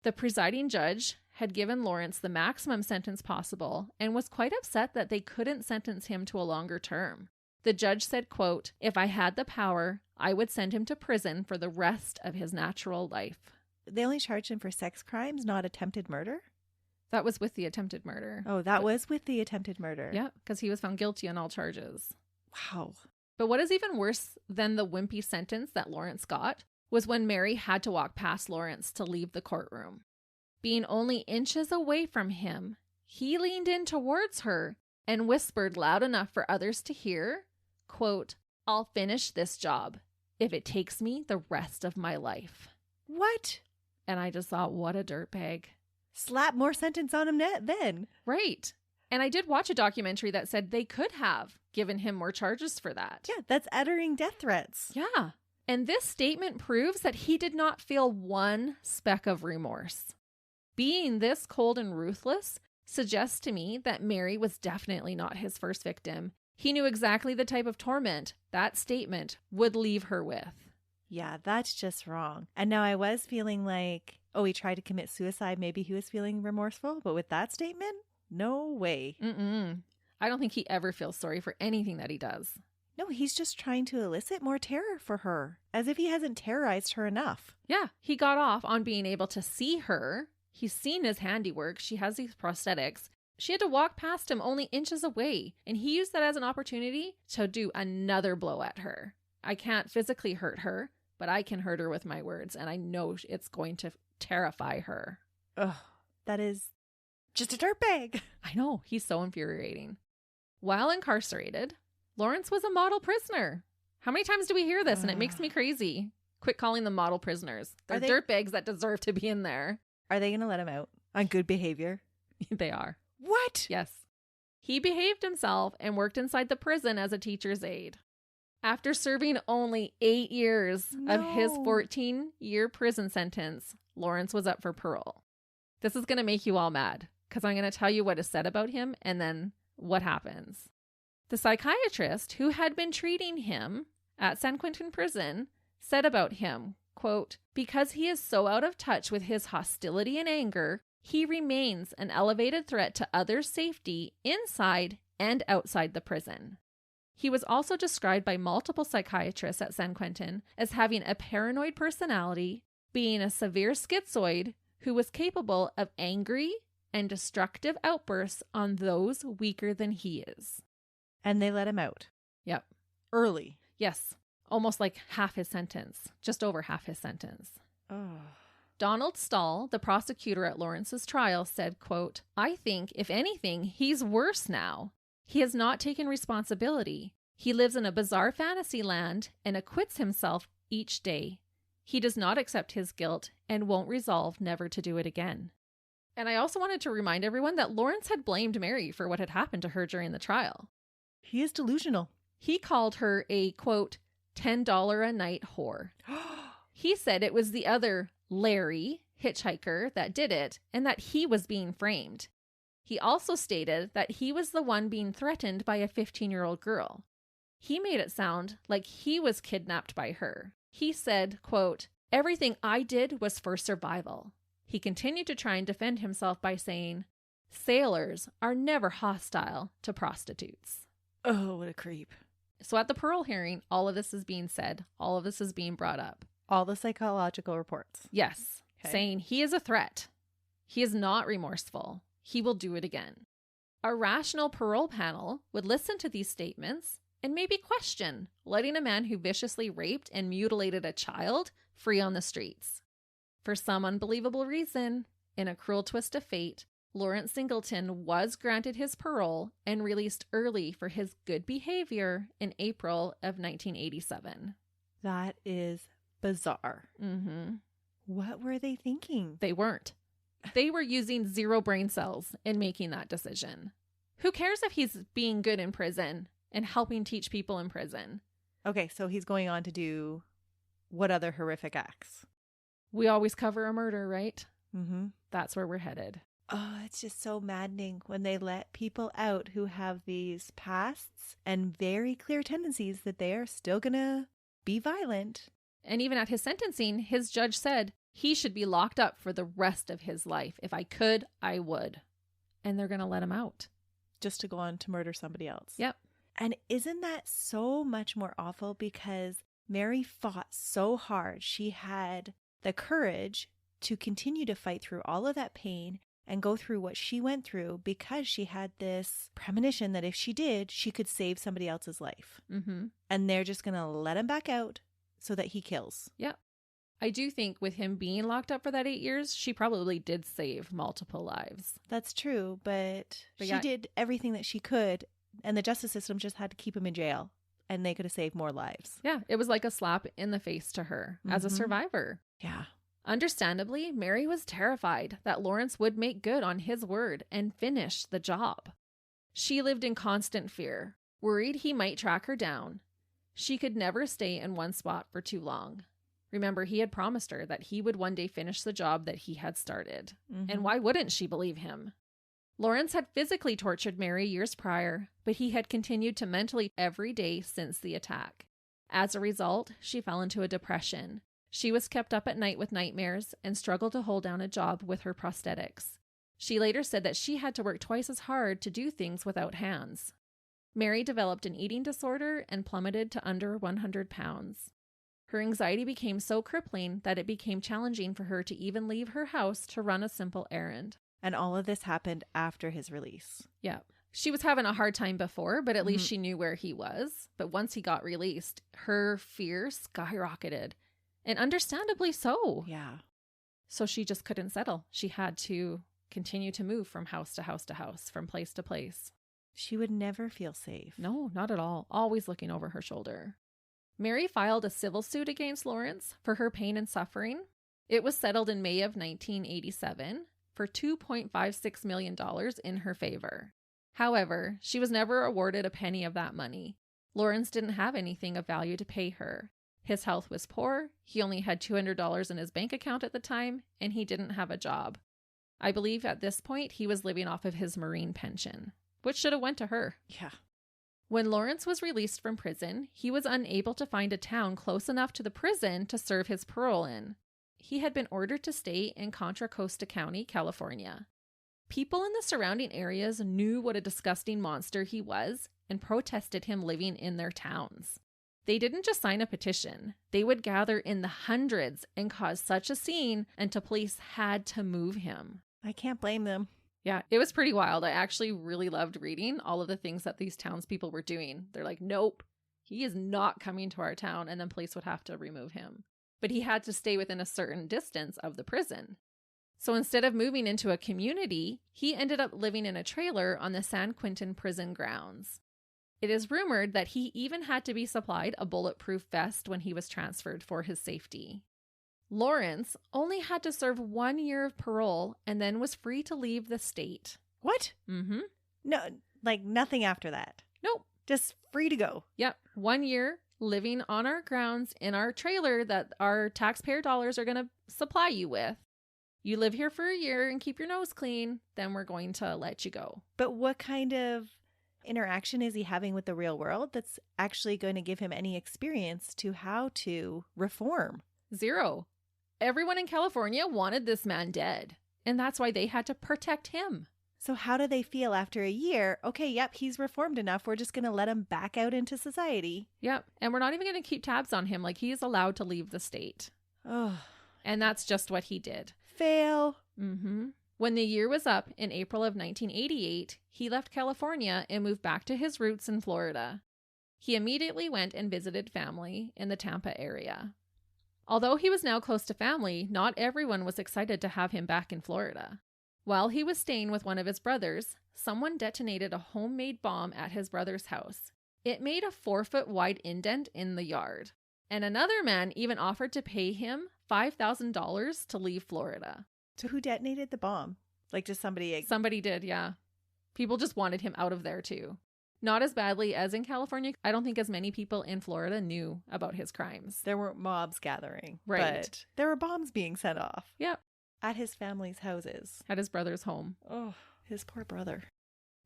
The presiding judge had given Lawrence the maximum sentence possible and was quite upset that they couldn't sentence him to a longer term. The judge said, quote, "If I had the power, I would send him to prison for the rest of his natural life." They only charged him for sex crimes, not attempted murder? That was with the attempted murder. Oh, that was with the attempted murder. Yeah, because he was found guilty on all charges. Wow. But what is even worse than the wimpy sentence that Lawrence got was when Mary had to walk past Lawrence to leave the courtroom. Being only inches away from him, he leaned in towards her and whispered loud enough for others to hear, quote, "I'll finish this job if it takes me the rest of my life." What? And I just thought, what a dirtbag. Slap more sentence on him then. Right. And I did watch a documentary that said they could have given him more charges for that. Yeah, that's uttering death threats. Yeah. And this statement proves that he did not feel one speck of remorse. Being this cold and ruthless suggests to me that Mary was definitely not his first victim. He knew exactly the type of torment that statement would leave her with. Yeah, that's just wrong. And now I was feeling like, oh, he tried to commit suicide. Maybe he was feeling remorseful. But with that statement, no way. I don't think he ever feels sorry for anything that he does. No, he's just trying to elicit more terror for her, as if he hasn't terrorized her enough. Yeah, he got off on being able to see her. He's seen his handiwork. She has these prosthetics. She had to walk past him only inches away, and he used that as an opportunity to do another blow at her. I can't physically hurt her, but I can hurt her with my words, and I know it's going to terrify her. Ugh, that is just a dirtbag. I know, he's so infuriating. While incarcerated, Lawrence was a model prisoner. How many times do we hear this? And it makes me crazy. Quit calling them model prisoners. They're dirtbags that deserve to be in there. Are they going to let him out on good behavior? They are. What? Yes. He behaved himself and worked inside the prison as a teacher's aide. After serving only 8 years of his 14-year prison sentence, Lawrence was up for parole. This is going to make you all mad because I'm going to tell you what is said about him and then what happens. The psychiatrist who had been treating him at San Quentin prison said about him, quote, "Because he is so out of touch with his hostility and anger, he remains an elevated threat to others' safety inside and outside the prison." He was also described by multiple psychiatrists at San Quentin as having a paranoid personality, being a severe schizoid who was capable of angry and destructive outbursts on those weaker than he is. And they let him out. Yep. Early. Yes. Almost like half his sentence. Just over half his sentence. Oh. Donald Stahl, the prosecutor at Lawrence's trial, said, quote, "I think, if anything, he's worse now. He has not taken responsibility. He lives in a bizarre fantasy land and acquits himself each day. He does not accept his guilt and won't resolve never to do it again." And I also wanted to remind everyone that Lawrence had blamed Mary for what had happened to her during the trial. He is delusional. He called her a, quote, $10 a night whore. He said it was the other Larry, hitchhiker, that did it and that he was being framed. He also stated that he was the one being threatened by a 15-year-old girl. He made it sound like he was kidnapped by her. He said, quote, "Everything I did was for survival." He continued to try and defend himself by saying, "Sailors are never hostile to prostitutes." Oh, what a creep. So at the parole hearing, all of this is being said. All of this is being brought up. All the psychological reports. Yes. Okay. Saying he is a threat. He is not remorseful. He will do it again. A rational parole panel would listen to these statements and maybe question letting a man who viciously raped and mutilated a child free on the streets. For some unbelievable reason, in a cruel twist of fate, Lawrence Singleton was granted his parole and released early for his good behavior in April of 1987. That is bizarre. Mm-hmm. What were they thinking? They weren't. They were using 0 brain cells in making that decision. Who cares if he's being good in prison and helping teach people in prison? Okay, so he's going on to do what other horrific acts? We always cover a murder, right? Mm-hmm. That's where we're headed. Oh, it's just so maddening when they let people out who have these pasts and very clear tendencies that they are still going to be violent. And even at his sentencing, his judge said he should be locked up for the rest of his life. If I could, I would. And they're going to let him out. Just to go on to murder somebody else. Yep. And isn't that so much more awful because Mary fought so hard. She had the courage to continue to fight through all of that pain and go through what she went through because she had this premonition that if she did, she could save somebody else's life. Mm-hmm. And they're just going to let him back out so that he kills. Yep. I do think with him being locked up for that 8 years, she probably did save multiple lives. That's true, but she yeah. did everything that she could, and the justice system just had to keep him in jail, and they could have saved more lives. Yeah, it was like a slap in the face to her as a survivor. Yeah. Understandably, Mary was terrified that Lawrence would make good on his word and finish the job. She lived in constant fear, worried he might track her down. She could never stay in one spot for too long. Remember, he had promised her that he would one day finish the job that he had started. Mm-hmm. And why wouldn't she believe him? Lawrence had physically tortured Mary years prior, but he had continued to mentally every day since the attack. As a result, she fell into a depression. She was kept up at night with nightmares and struggled to hold down a job with her prosthetics. She later said that she had to work twice as hard to do things without hands. Mary developed an eating disorder and plummeted to under 100 pounds. Her anxiety became so crippling that it became challenging for her to even leave her house to run a simple errand. And all of this happened after his release. Yeah. She was having a hard time before, but at least she knew where he was. But once he got released, her fear skyrocketed. And understandably so. Yeah. So she just couldn't settle. She had to continue to move from house to house to house, from place to place. She would never feel safe. No, not at all. Always looking over her shoulder. Mary filed a civil suit against Lawrence for her pain and suffering. It was settled in May of 1987 for $2.56 million in her favor. However, she was never awarded a penny of that money. Lawrence didn't have anything of value to pay her. His health was poor, he only had $200 in his bank account at the time, and he didn't have a job. I believe at this point he was living off of his Marine pension, which should have went to her. Yeah. When Lawrence was released from prison, he was unable to find a town close enough to the prison to serve his parole in. He had been ordered to stay in Contra Costa County, California. People in the surrounding areas knew what a disgusting monster he was and protested him living in their towns. They didn't just sign a petition. They would gather in the hundreds and cause such a scene until police had to move him. I can't blame them. Yeah, it was pretty wild. I actually really loved reading all of the things that these townspeople were doing. They're like, nope, he is not coming to our town, and then police would have to remove him. But he had to stay within a certain distance of the prison. So instead of moving into a community, he ended up living in a trailer on the San Quentin prison grounds. It is rumored that he even had to be supplied a bulletproof vest when he was transferred for his safety. Lawrence only had to serve 1 year of parole and then was free to leave the state. What? Mm-hmm. No, like nothing after that. Nope. Just free to go. Yep. 1 year living on our grounds in our trailer that our taxpayer dollars are going to supply you with. You live here for a year and keep your nose clean, then we're going to let you go. But what kind of interaction is he having with the real world that's actually going to give him any experience to how to reform? Zero. Everyone in California wanted this man dead, and that's why they had to protect him. So how do they feel after a year? Okay, yep, he's reformed enough. We're just going to let him back out into society. Yep. And we're not even going to keep tabs on him. Like, he is allowed to leave the state. Oh. And that's just what he did. Fail. Mm-hmm. When the year was up in April of 1988, he left California and moved back to his roots in Florida. He immediately went and visited family in the Tampa area. Although he was now close to family, not everyone was excited to have him back in Florida. While he was staying with one of his brothers, someone detonated a homemade bomb at his brother's house. It made a 4-foot wide indent in the yard. And another man even offered to pay him $5,000 to leave Florida. So who detonated the bomb? Like just somebody? Somebody did, yeah. People just wanted him out of there too. Not as badly as in California. I don't think as many people in Florida knew about his crimes. There weren't mobs gathering. Right. But there were bombs being set off. Yep. At his family's houses. At his brother's home. Oh, his poor brother.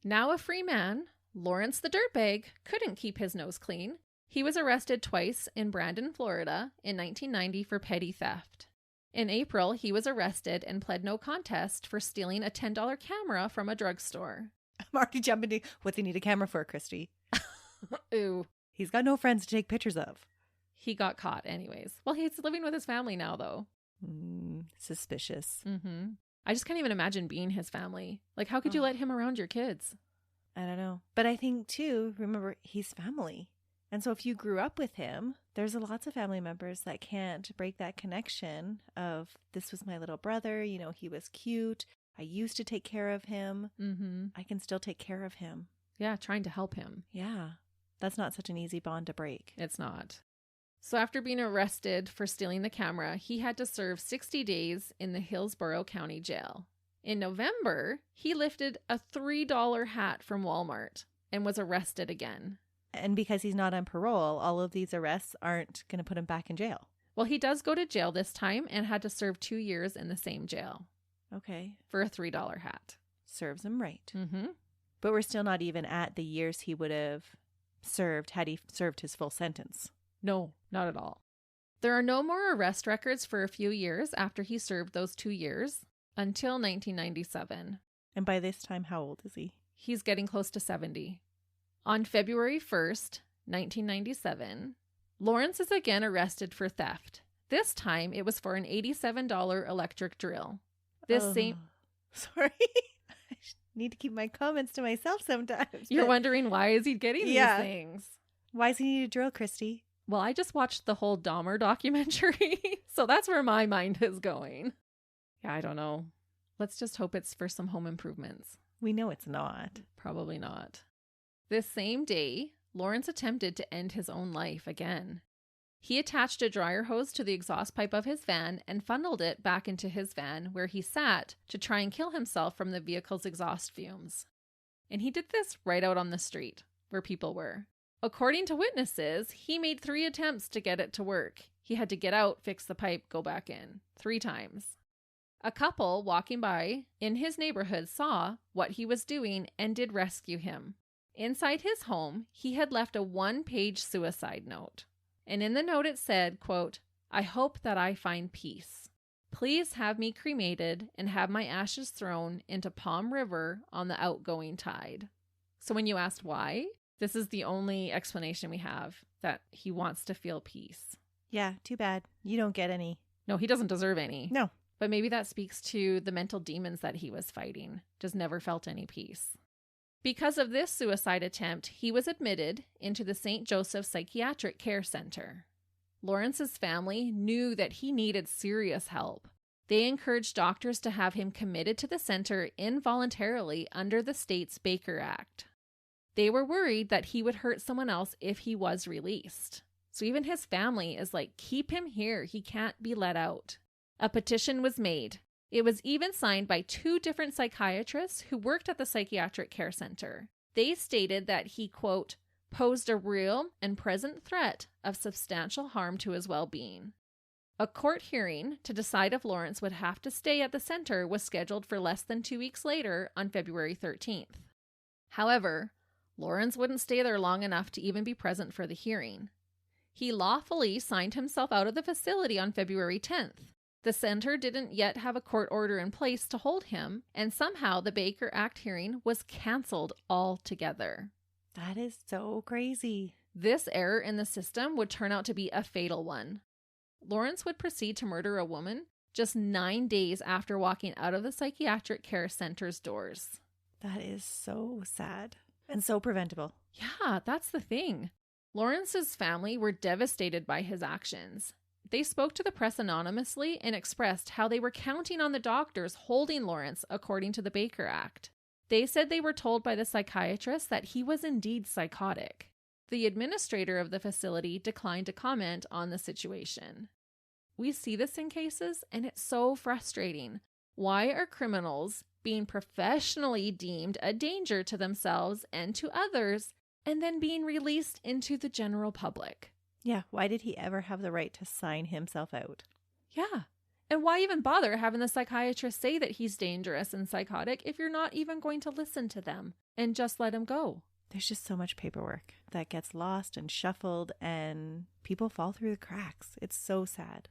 Now a free man, Lawrence the Dirtbag couldn't keep his nose clean. He was arrested twice in Brandon, Florida in 1990 for petty theft. In April, he was arrested and pled no contest for stealing a $10 camera from a drugstore. I'm already jumping to, what's he need a camera for, Christy? Ooh. He's got no friends to take pictures of. He got caught anyways. Well, he's living with his family now, though. Suspicious. Mm-hmm. I just can't even imagine being his family. Like, how could you let him around your kids? I don't know. But I think, too, remember, he's family. And so if you grew up with him, there's lots of family members that can't break that connection of, this was my little brother, you know, he was cute. I used to take care of him. Mm-hmm. I can still take care of him. Yeah, trying to help him. Yeah. That's not such an easy bond to break. It's not. So after being arrested for stealing the camera, he had to serve 60 days in the Hillsborough County Jail. In November, he lifted a $3 hat from Walmart and was arrested again. And because he's not on parole, all of these arrests aren't going to put him back in jail. Well, he does go to jail this time and had to serve 2 years in the same jail. Okay. For a $3 hat. Serves him right. Mm-hmm. But we're still not even at the years he would have served had he served his full sentence. No, not at all. There are no more arrest records for a few years after he served those 2 years. until 1997. And by this time, how old is he? He's getting close to 70. On February 1st, 1997, Lawrence is again arrested for theft. This time, it was for an $87 electric drill. Sorry. I need to keep my comments to myself sometimes. You're wondering, why is he getting these things? Why does he need a drill, Christy? Well, I just watched the whole Dahmer documentary, so that's where my mind is going. Yeah, I don't know. Let's just hope it's for some home improvements. We know it's not. Probably not. This same day, Lawrence attempted to end his own life again. He attached a dryer hose to the exhaust pipe of his van and funneled it back into his van, where he sat to try and kill himself from the vehicle's exhaust fumes. And he did this right out on the street, where people were. According to witnesses, he made 3 attempts to get it to work. He had to get out, fix the pipe, go back in. 3 times. A couple walking by in his neighborhood saw what he was doing and did rescue him. Inside his home, he had left a 1-page suicide note. And in the note it said, quote, "I hope that I find peace. Please have me cremated and have my ashes thrown into Palm River on the outgoing tide." So when you asked why, this is the only explanation we have, that he wants to feel peace. Yeah, too bad. You don't get any. No, he doesn't deserve any. No. But maybe that speaks to the mental demons that he was fighting. Just never felt any peace. Because of this suicide attempt, he was admitted into the St. Joseph Psychiatric Care Center. Lawrence's family knew that he needed serious help. They encouraged doctors to have him committed to the center involuntarily under the state's Baker Act. They were worried that he would hurt someone else if he was released. So even his family is like, keep him here. He can't be let out. A petition was made. It was even signed by 2 different psychiatrists who worked at the psychiatric care center. They stated that he, quote, posed a real and present threat of substantial harm to his well-being. A court hearing to decide if Lawrence would have to stay at the center was scheduled for less than 2 weeks later on February 13th. However, Lawrence wouldn't stay there long enough to even be present for the hearing. He lawfully signed himself out of the facility on February 10th. The center didn't yet have a court order in place to hold him, and somehow the Baker Act hearing was canceled altogether. That is so crazy. This error in the system would turn out to be a fatal one. Lawrence would proceed to murder a woman just 9 days after walking out of the psychiatric care center's doors. That is so sad and so preventable. Yeah, that's the thing. Lawrence's family were devastated by his actions. They spoke to the press anonymously and expressed how they were counting on the doctors holding Lawrence according to the Baker Act. They said they were told by the psychiatrist that he was indeed psychotic. The administrator of the facility declined to comment on the situation. We see this in cases, and it's so frustrating. Why are criminals being professionally deemed a danger to themselves and to others, and then being released into the general public? Yeah, why did he ever have the right to sign himself out? Yeah. And why even bother having the psychiatrist say that he's dangerous and psychotic if you're not even going to listen to them and just let him go? There's just so much paperwork that gets lost and shuffled, and people fall through the cracks. It's so sad.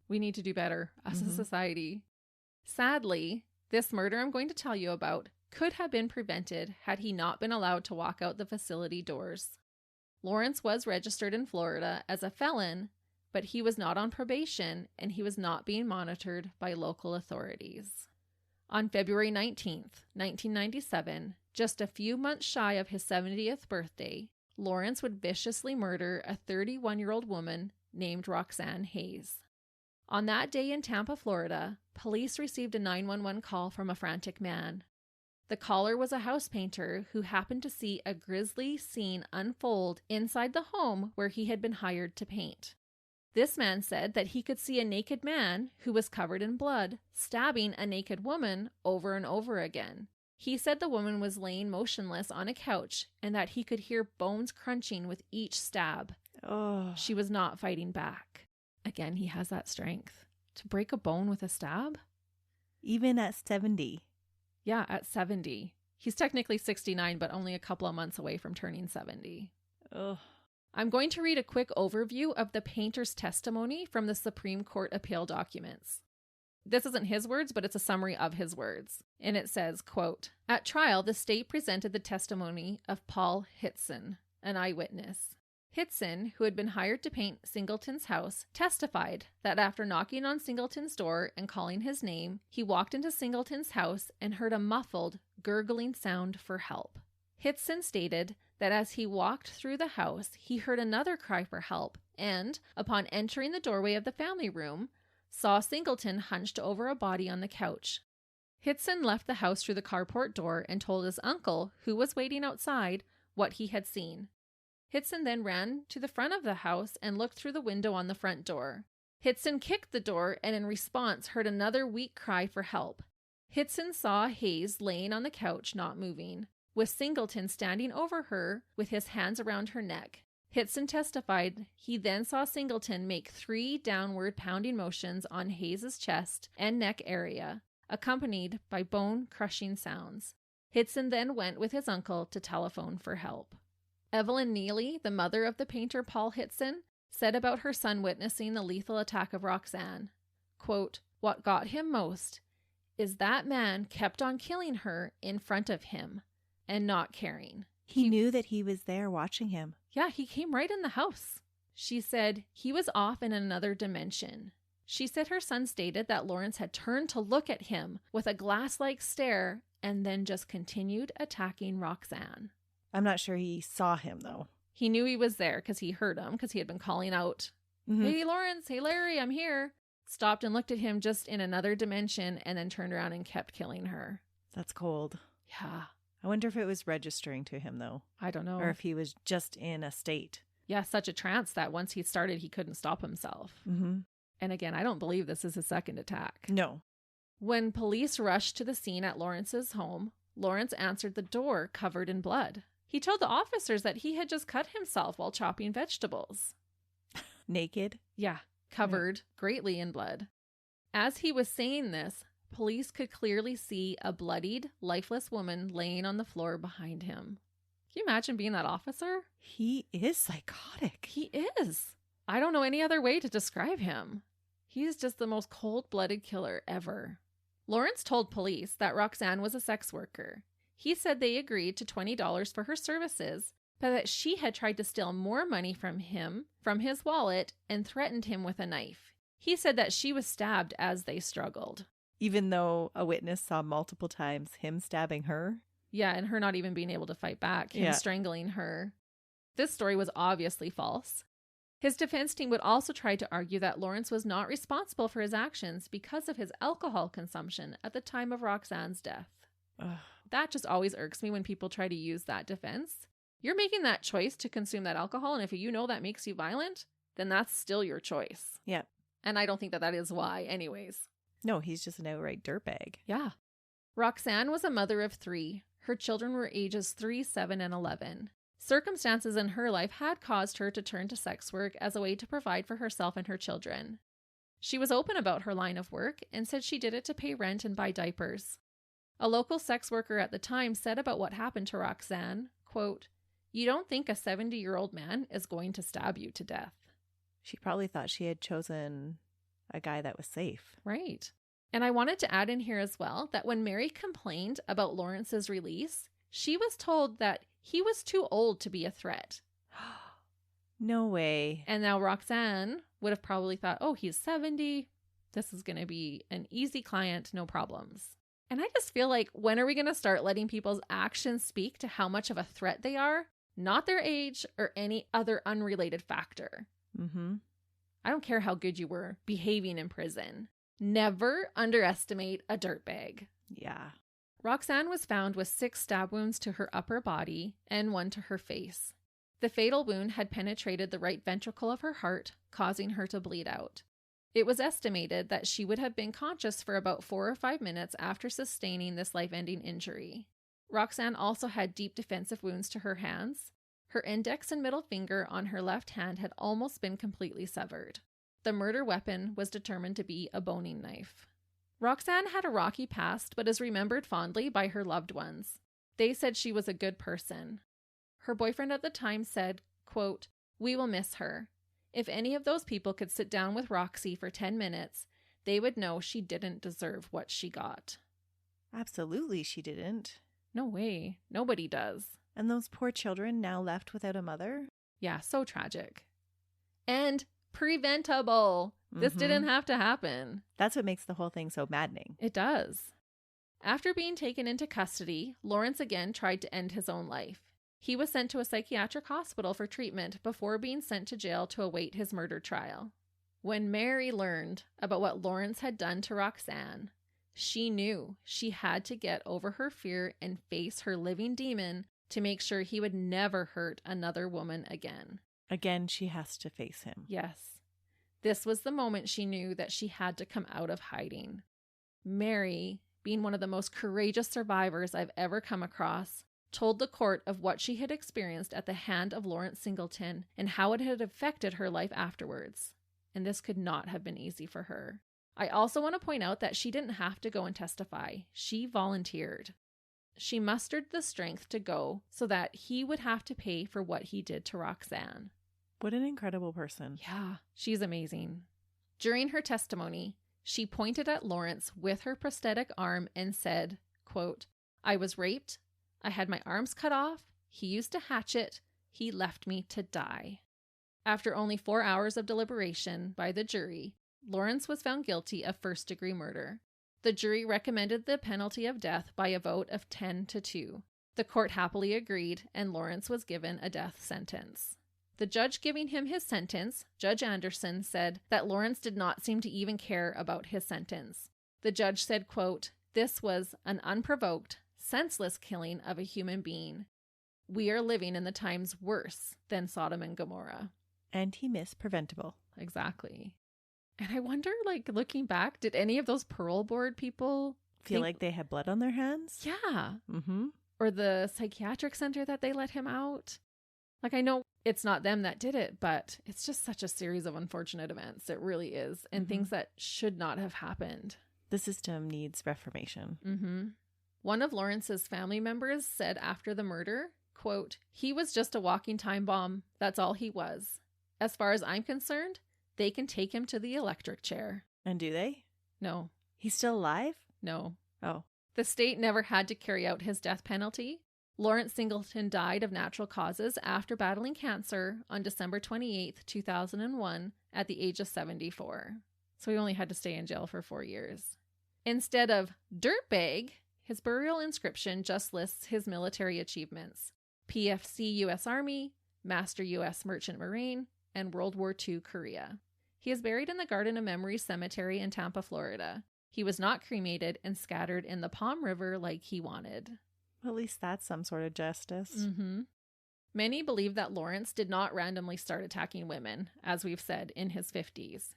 We need to do better as a society. Sadly, this murder I'm going to tell you about could have been prevented had he not been allowed to walk out the facility doors. Lawrence was registered in Florida as a felon, but he was not on probation and he was not being monitored by local authorities. On February 19th, 1997, just a few months shy of his 70th birthday, Lawrence would viciously murder a 31-year-old woman named Roxanne Hayes. On that day in Tampa, Florida, police received a 911 call from a frantic man. The caller was a house painter who happened to see a grisly scene unfold inside the home where he had been hired to paint. This man said that he could see a naked man who was covered in blood stabbing a naked woman over and over again. He said the woman was laying motionless on a couch and that he could hear bones crunching with each stab. Oh. She was not fighting back. Again, he has that strength. To break a bone with a stab? Even at 70. Yeah, at 70. He's technically 69, but only a couple of months away from turning 70. Ugh. I'm going to read a quick overview of the painter's testimony from the Supreme Court appeal documents. This isn't his words, but it's a summary of his words. And it says, quote, "At trial, the state presented the testimony of Paul Hitson, an eyewitness. Hitson, who had been hired to paint Singleton's house, testified that after knocking on Singleton's door and calling his name, he walked into Singleton's house and heard a muffled, gurgling sound for help. Hitson stated that as he walked through the house, he heard another cry for help and, upon entering the doorway of the family room, saw Singleton hunched over a body on the couch. Hitson left the house through the carport door and told his uncle, who was waiting outside, what he had seen. Hitson then ran to the front of the house and looked through the window on the front door. Hitson kicked the door and in response heard another weak cry for help. Hitson saw Hayes laying on the couch, not moving, with Singleton standing over her with his hands around her neck. Hitson testified he then saw Singleton make 3 downward pounding motions on Hayes' chest and neck area, accompanied by bone-crushing sounds. Hitson then went with his uncle to telephone for help. Evelyn Neely, the mother of the painter Paul Hitson, said about her son witnessing the lethal attack of Roxanne, quote, "What got him most is that man kept on killing her in front of him and not caring. He knew that he was there watching him. Yeah, he came right in the house." She said he was off in another dimension. She said her son stated that Lawrence had turned to look at him with a glass-like stare and then just continued attacking Roxanne. I'm not sure he saw him, though. He knew he was there because he heard him, because he had been calling out, "Hey, Lawrence, hey, Larry, I'm here." Stopped and looked at him just in another dimension and then turned around and kept killing her. That's cold. Yeah. I wonder if it was registering to him, though. I don't know. Or if he was just in a state. Yeah, such a trance that once he started, he couldn't stop himself. Mm-hmm. And again, I don't believe this is his second attack. No. When police rushed to the scene at Lawrence's home, Lawrence answered the door covered in blood. He told the officers that he had just cut himself while chopping vegetables. Naked? Yeah, covered greatly in blood. As he was saying this, police could clearly see a bloodied, lifeless woman laying on the floor behind him. Can you imagine being that officer? He is psychotic. He is. I don't know any other way to describe him. He's just the most cold-blooded killer ever. Lawrence told police that Roxanne was a sex worker. He said they agreed to $20 for her services, but that she had tried to steal more money from him, from his wallet, and threatened him with a knife. He said that she was stabbed as they struggled. Even though a witness saw multiple times him stabbing her? Yeah, and her not even being able to fight back, him strangling her. This story was obviously false. His defense team would also try to argue that Lawrence was not responsible for his actions because of his alcohol consumption at the time of Roxanne's death. Ugh. That just always irks me when people try to use that defense. You're making that choice to consume that alcohol, and if you know that makes you violent, then that's still your choice. Yeah. And I don't think that is why anyways. No, he's just an outright dirtbag. Yeah. Roxanne was a mother of 3. Her children were ages 3, 7, and 11. Circumstances in her life had caused her to turn to sex work as a way to provide for herself and her children. She was open about her line of work and said she did it to pay rent and buy diapers. A local sex worker at the time said about what happened to Roxanne, quote, "You don't think a 70-year-old man is going to stab you to death." She probably thought she had chosen a guy that was safe. Right. And I wanted to add in here as well that when Mary complained about Lawrence's release, she was told that he was too old to be a threat. No way. And now Roxanne would have probably thought, oh, he's 70. This is going to be an easy client, no problems. And I just feel like, when are we going to start letting people's actions speak to how much of a threat they are, not their age or any other unrelated factor? Mm-hmm. I don't care how good you were behaving in prison. Never underestimate a dirtbag. Yeah. Roxanne was found with 6 stab wounds to her upper body and 1 to her face. The fatal wound had penetrated the right ventricle of her heart, causing her to bleed out. It was estimated that she would have been conscious for about 4 or 5 minutes after sustaining this life-ending injury. Roxanne also had deep defensive wounds to her hands. Her index and middle finger on her left hand had almost been completely severed. The murder weapon was determined to be a boning knife. Roxanne had a rocky past, but is remembered fondly by her loved ones. They said she was a good person. Her boyfriend at the time said, quote, "We will miss her. If any of those people could sit down with Roxy for 10 minutes, they would know she didn't deserve what she got. Absolutely, she didn't. No way. Nobody does. And those poor children now left without a mother? Yeah, so tragic. And preventable. This didn't have to happen. That's what makes the whole thing so maddening. It does. After being taken into custody, Lawrence again tried to end his own life. He was sent to a psychiatric hospital for treatment before being sent to jail to await his murder trial. When Mary learned about what Lawrence had done to Roxanne, she knew she had to get over her fear and face her living demon to make sure he would never hurt another woman again. Again, she has to face him. Yes. This was the moment she knew that she had to come out of hiding. Mary, being one of the most courageous survivors I've ever come across, told the court of what she had experienced at the hand of Lawrence Singleton and how it had affected her life afterwards. And this could not have been easy for her. I also want to point out that she didn't have to go and testify. She volunteered. She mustered the strength to go so that he would have to pay for what he did to Roxanne. What an incredible person. Yeah, she's amazing. During her testimony, she pointed at Lawrence with her prosthetic arm and said, quote, "I was raped. I had my arms cut off. He used a hatchet. He left me to die." After only 4 hours of deliberation by the jury, Lawrence was found guilty of first-degree murder. The jury recommended the penalty of death by a vote of 10-2. The court happily agreed, and Lawrence was given a death sentence. The judge giving him his sentence, Judge Anderson, said that Lawrence did not seem to even care about his sentence. The judge said, quote, "This was an unprovoked, senseless killing of a human being. We are living in the times worse than Sodom and Gomorrah." And he missed preventable. Exactly. And I wonder, like, looking back, did any of those parole board people Feel like they had blood on their hands? Yeah. Mm-hmm. Or the psychiatric center that they let him out? Like, I know it's not them that did it, but it's just such a series of unfortunate events. It really is. And things that should not have happened. The system needs reformation. Mm-hmm. One of Lawrence's family members said after the murder, quote, "He was just a walking time bomb. That's all he was. As far as I'm concerned, they can take him to the electric chair." And do they? No. He's still alive? No. Oh. The state never had to carry out his death penalty. Lawrence Singleton died of natural causes after battling cancer on December 28th, 2001 at the age of 74. So he only had to stay in jail for 4 years. Instead of dirtbag, his burial inscription just lists his military achievements: PFC U.S. Army, Master U.S. Merchant Marine, and World War II Korea. He is buried in the Garden of Memories Cemetery in Tampa, Florida. He was not cremated and scattered in the Palm River like he wanted. Well, at least that's some sort of justice. Mm-hmm. Many believe that Lawrence did not randomly start attacking women, as we've said, in his 50s.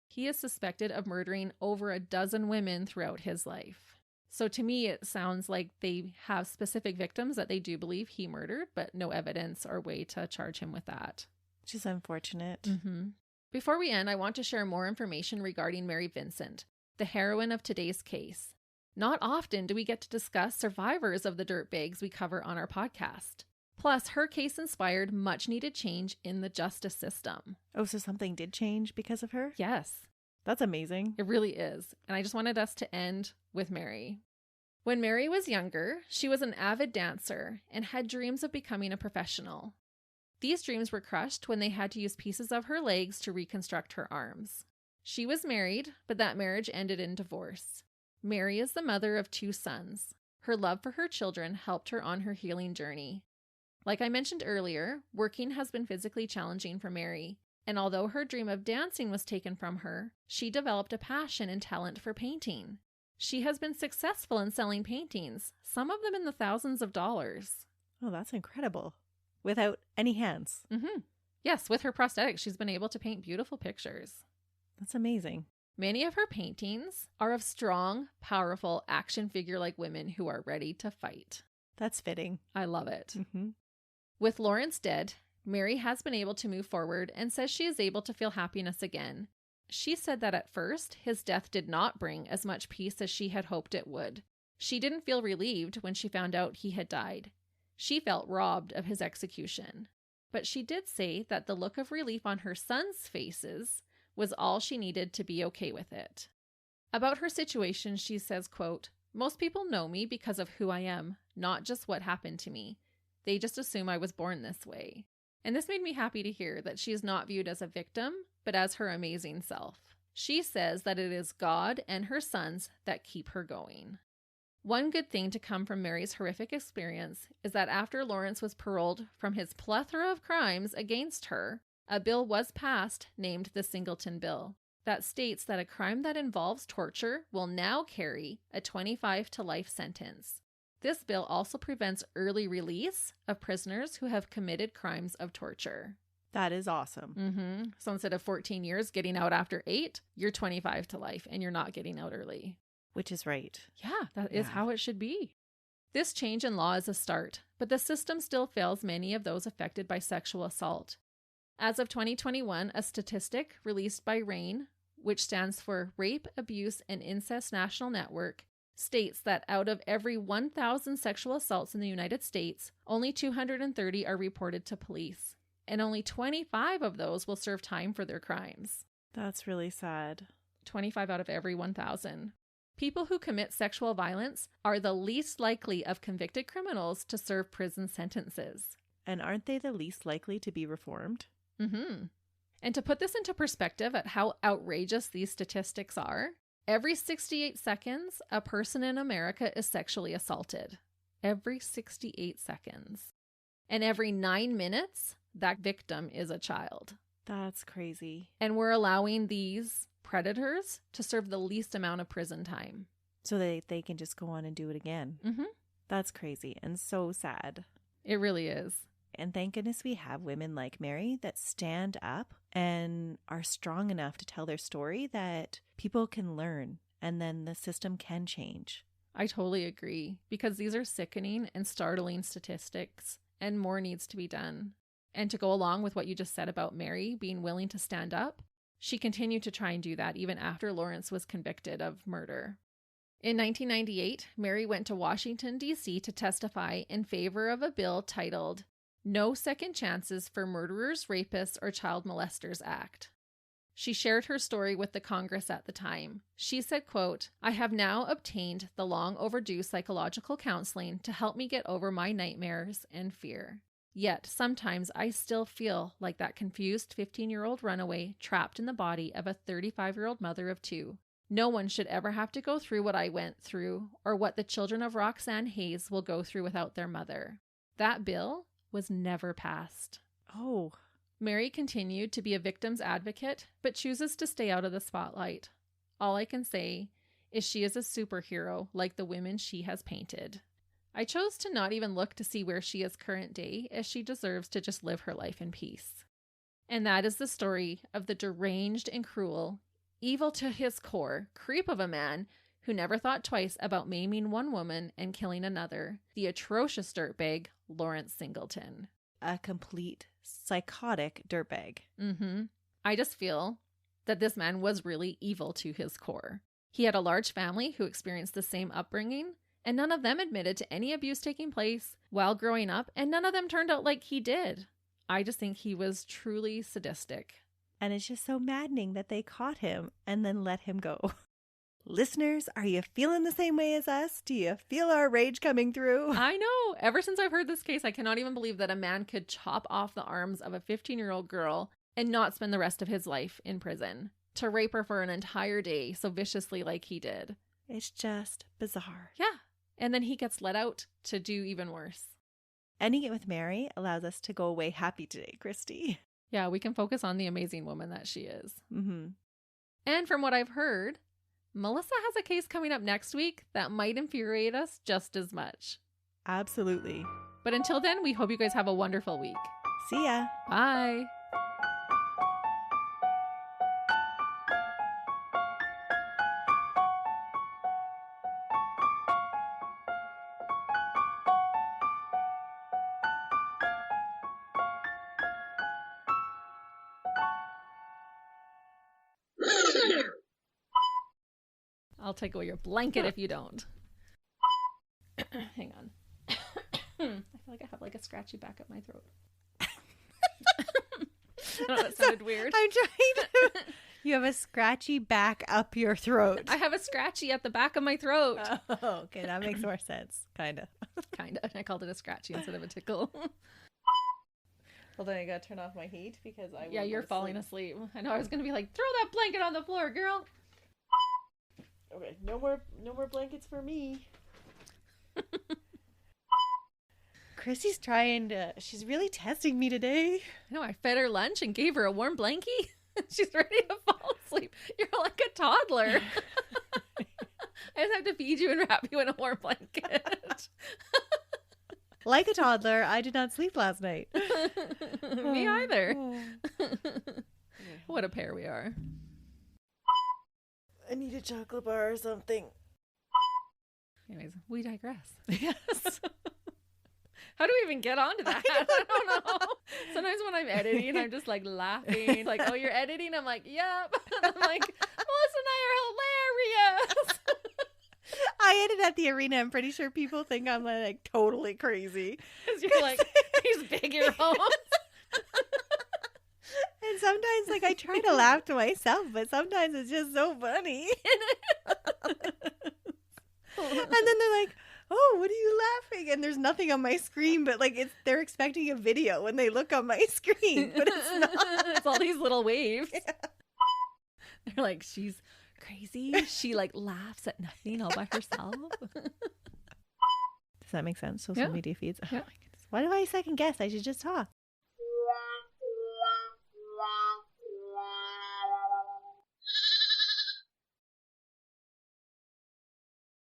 He is suspected of murdering over a dozen women throughout his life. So to me, it sounds like they have specific victims that they do believe he murdered, but no evidence or way to charge him with that. Which is unfortunate. Mm-hmm. Before we end, I want to share more information regarding Mary Vincent, the heroine of today's case. Not often do we get to discuss survivors of the dirtbags we cover on our podcast. Plus, her case inspired much needed change in the justice system. Oh, so something did change because of her? Yes. That's amazing. It really is. And I just wanted us to end with Mary. When Mary was younger, she was an avid dancer and had dreams of becoming a professional. These dreams were crushed when they had to use pieces of her legs to reconstruct her arms. She was married, but that marriage ended in divorce. Mary is the mother of 2 sons. Her love for her children helped her on her healing journey. Like I mentioned earlier, working has been physically challenging for Mary, and although her dream of dancing was taken from her, she developed a passion and talent for painting. She has been successful in selling paintings, some of them in the thousands of dollars. Oh, that's incredible. Without any hands. Mm-hmm. Yes, with her prosthetics, she's been able to paint beautiful pictures. That's amazing. Many of her paintings are of strong, powerful, action figure-like women who are ready to fight. That's fitting. I love it. Mm-hmm. With Lawrence dead, Mary has been able to move forward and says she is able to feel happiness again. She said that at first, his death did not bring as much peace as she had hoped it would. She didn't feel relieved when she found out he had died. She felt robbed of his execution. But she did say that the look of relief on her sons' faces was all she needed to be okay with it. About her situation, she says, quote, "Most people know me because of who I am, not just what happened to me. They just assume I was born this way." And this made me happy to hear that she is not viewed as a victim, but as her amazing self. She says that it is God and her sons that keep her going. One good thing to come from Mary's horrific experience is that after Lawrence was paroled from his plethora of crimes against her, a bill was passed named the Singleton Bill that states that a crime that involves torture will now carry a 25 to life sentence. This bill also prevents early release of prisoners who have committed crimes of torture. That is awesome. So instead of 14 years getting out after 8, you're 25 to life and you're not getting out early. Which is right. Yeah, that is how it should be. This change in law is a start, but the system still fails many of those affected by sexual assault. As of 2021, a statistic released by RAIN, which stands for Rape, Abuse, and Incest National Network, states that out of every 1,000 sexual assaults in the United States, only 230 are reported to police, and only 25 of those will serve time for their crimes. That's really sad. 25 out of every 1,000. People who commit sexual violence are the least likely of convicted criminals to serve prison sentences. And aren't they the least likely to be reformed? And to put this into perspective at how outrageous these statistics are, every 68 seconds, a person in America is sexually assaulted. Every 68 seconds. And every 9 minutes, that victim is a child. That's crazy. And we're allowing these predators to serve the least amount of prison time. So they can just go on and do it again. That's crazy and so sad. It really is. And thank goodness we have women like Mary that stand up and are strong enough to tell their story that people can learn and then the system can change. I totally agree, because these are sickening and startling statistics and more needs to be done. And to go along with what you just said about Mary being willing to stand up, she continued to try and do that even after Lawrence was convicted of murder. In 1998, Mary went to Washington, D.C. to testify in favor of a bill titled No Second Chances for Murderers, Rapists, or Child Molesters Act. She shared her story with the Congress at the time. She said, quote, "I have now obtained the long overdue psychological counseling to help me get over my nightmares and fear. Yet sometimes I still feel like that confused 15-year-old runaway trapped in the body of a 35-year-old mother of 2. No one should ever have to go through what I went through or what the children of Roxanne Hayes will go through without their mother." That bill was never passed. Oh. Mary continued to be a victim's advocate, but chooses to stay out of the spotlight. All I can say is she is a superhero like the women she has painted. I chose to not even look to see where she is current day, as she deserves to just live her life in peace. And that is the story of the deranged and cruel, evil to his core, creep of a man who never thought twice about maiming one woman and killing another, the atrocious dirtbag, Lawrence Singleton. A complete psychotic dirtbag. I just feel that this man was really evil to his core. He had a large family who experienced the same upbringing, and none of them admitted to any abuse taking place while growing up, and none of them turned out like he did. I just think he was truly sadistic. And it's just so maddening that they caught him and then let him go. Listeners, are you feeling the same way as us? Do you feel our rage coming through? I know. Ever since I've heard this case, I cannot even believe that a man could chop off the arms of a 15-year-old girl and not spend the rest of his life in prison, to rape her for an entire day so viciously like he did. It's just bizarre. Yeah. And then he gets let out to do even worse. Ending it with Mary allows us to go away happy today, Christy. Yeah, we can focus on the amazing woman that she is. Mm-hmm. And from what I've heard, Melissa has a case coming up next week that might infuriate us just as much. Absolutely. But until then, we hope you guys have a wonderful week. See ya. Bye. I'll take away your blanket if you don't. Hang on. I feel like I have like a scratchy back up my throat. I don't know, that sounded weird. I'm trying to... You have a scratchy back up your throat. I have a scratchy at the back of my throat. Oh, okay. That makes more sense. Kind of. Kind of. I called it a scratchy instead of a tickle. Well, then I gotta turn off my heat because Yeah, you're falling asleep. I know. I was gonna be like, throw that blanket on the floor, girl. Okay, no more blankets for me. Chrissy's she's really testing me today. I know. I fed her lunch and gave her a warm blankie. She's ready to fall asleep. You're like a toddler. I just have to feed you and wrap you in a warm blanket. Like a toddler, I did not sleep last night. Me either. What a pair we are. I need a chocolate bar or something. Anyways, we digress. Yes. How do we even get onto that? I don't know. Sometimes when I'm editing, I'm just like laughing. Like, oh, you're editing? I'm like, yep. And I'm like, Melissa and I are hilarious. I ended at the arena. I'm pretty sure people think I'm like totally crazy. Because you're like, these big earphones. And sometimes like I try to laugh to myself, but sometimes it's just so funny. And then they're like, oh, what are you laughing? And there's nothing on my screen, but like they're expecting a video when they look on my screen, but it's not. It's all these little waves. Yeah. They're like, she's crazy. She like laughs at nothing all by herself. Does that make sense? Social media feeds. Oh my goodness. Why do I second guess? I should just talk.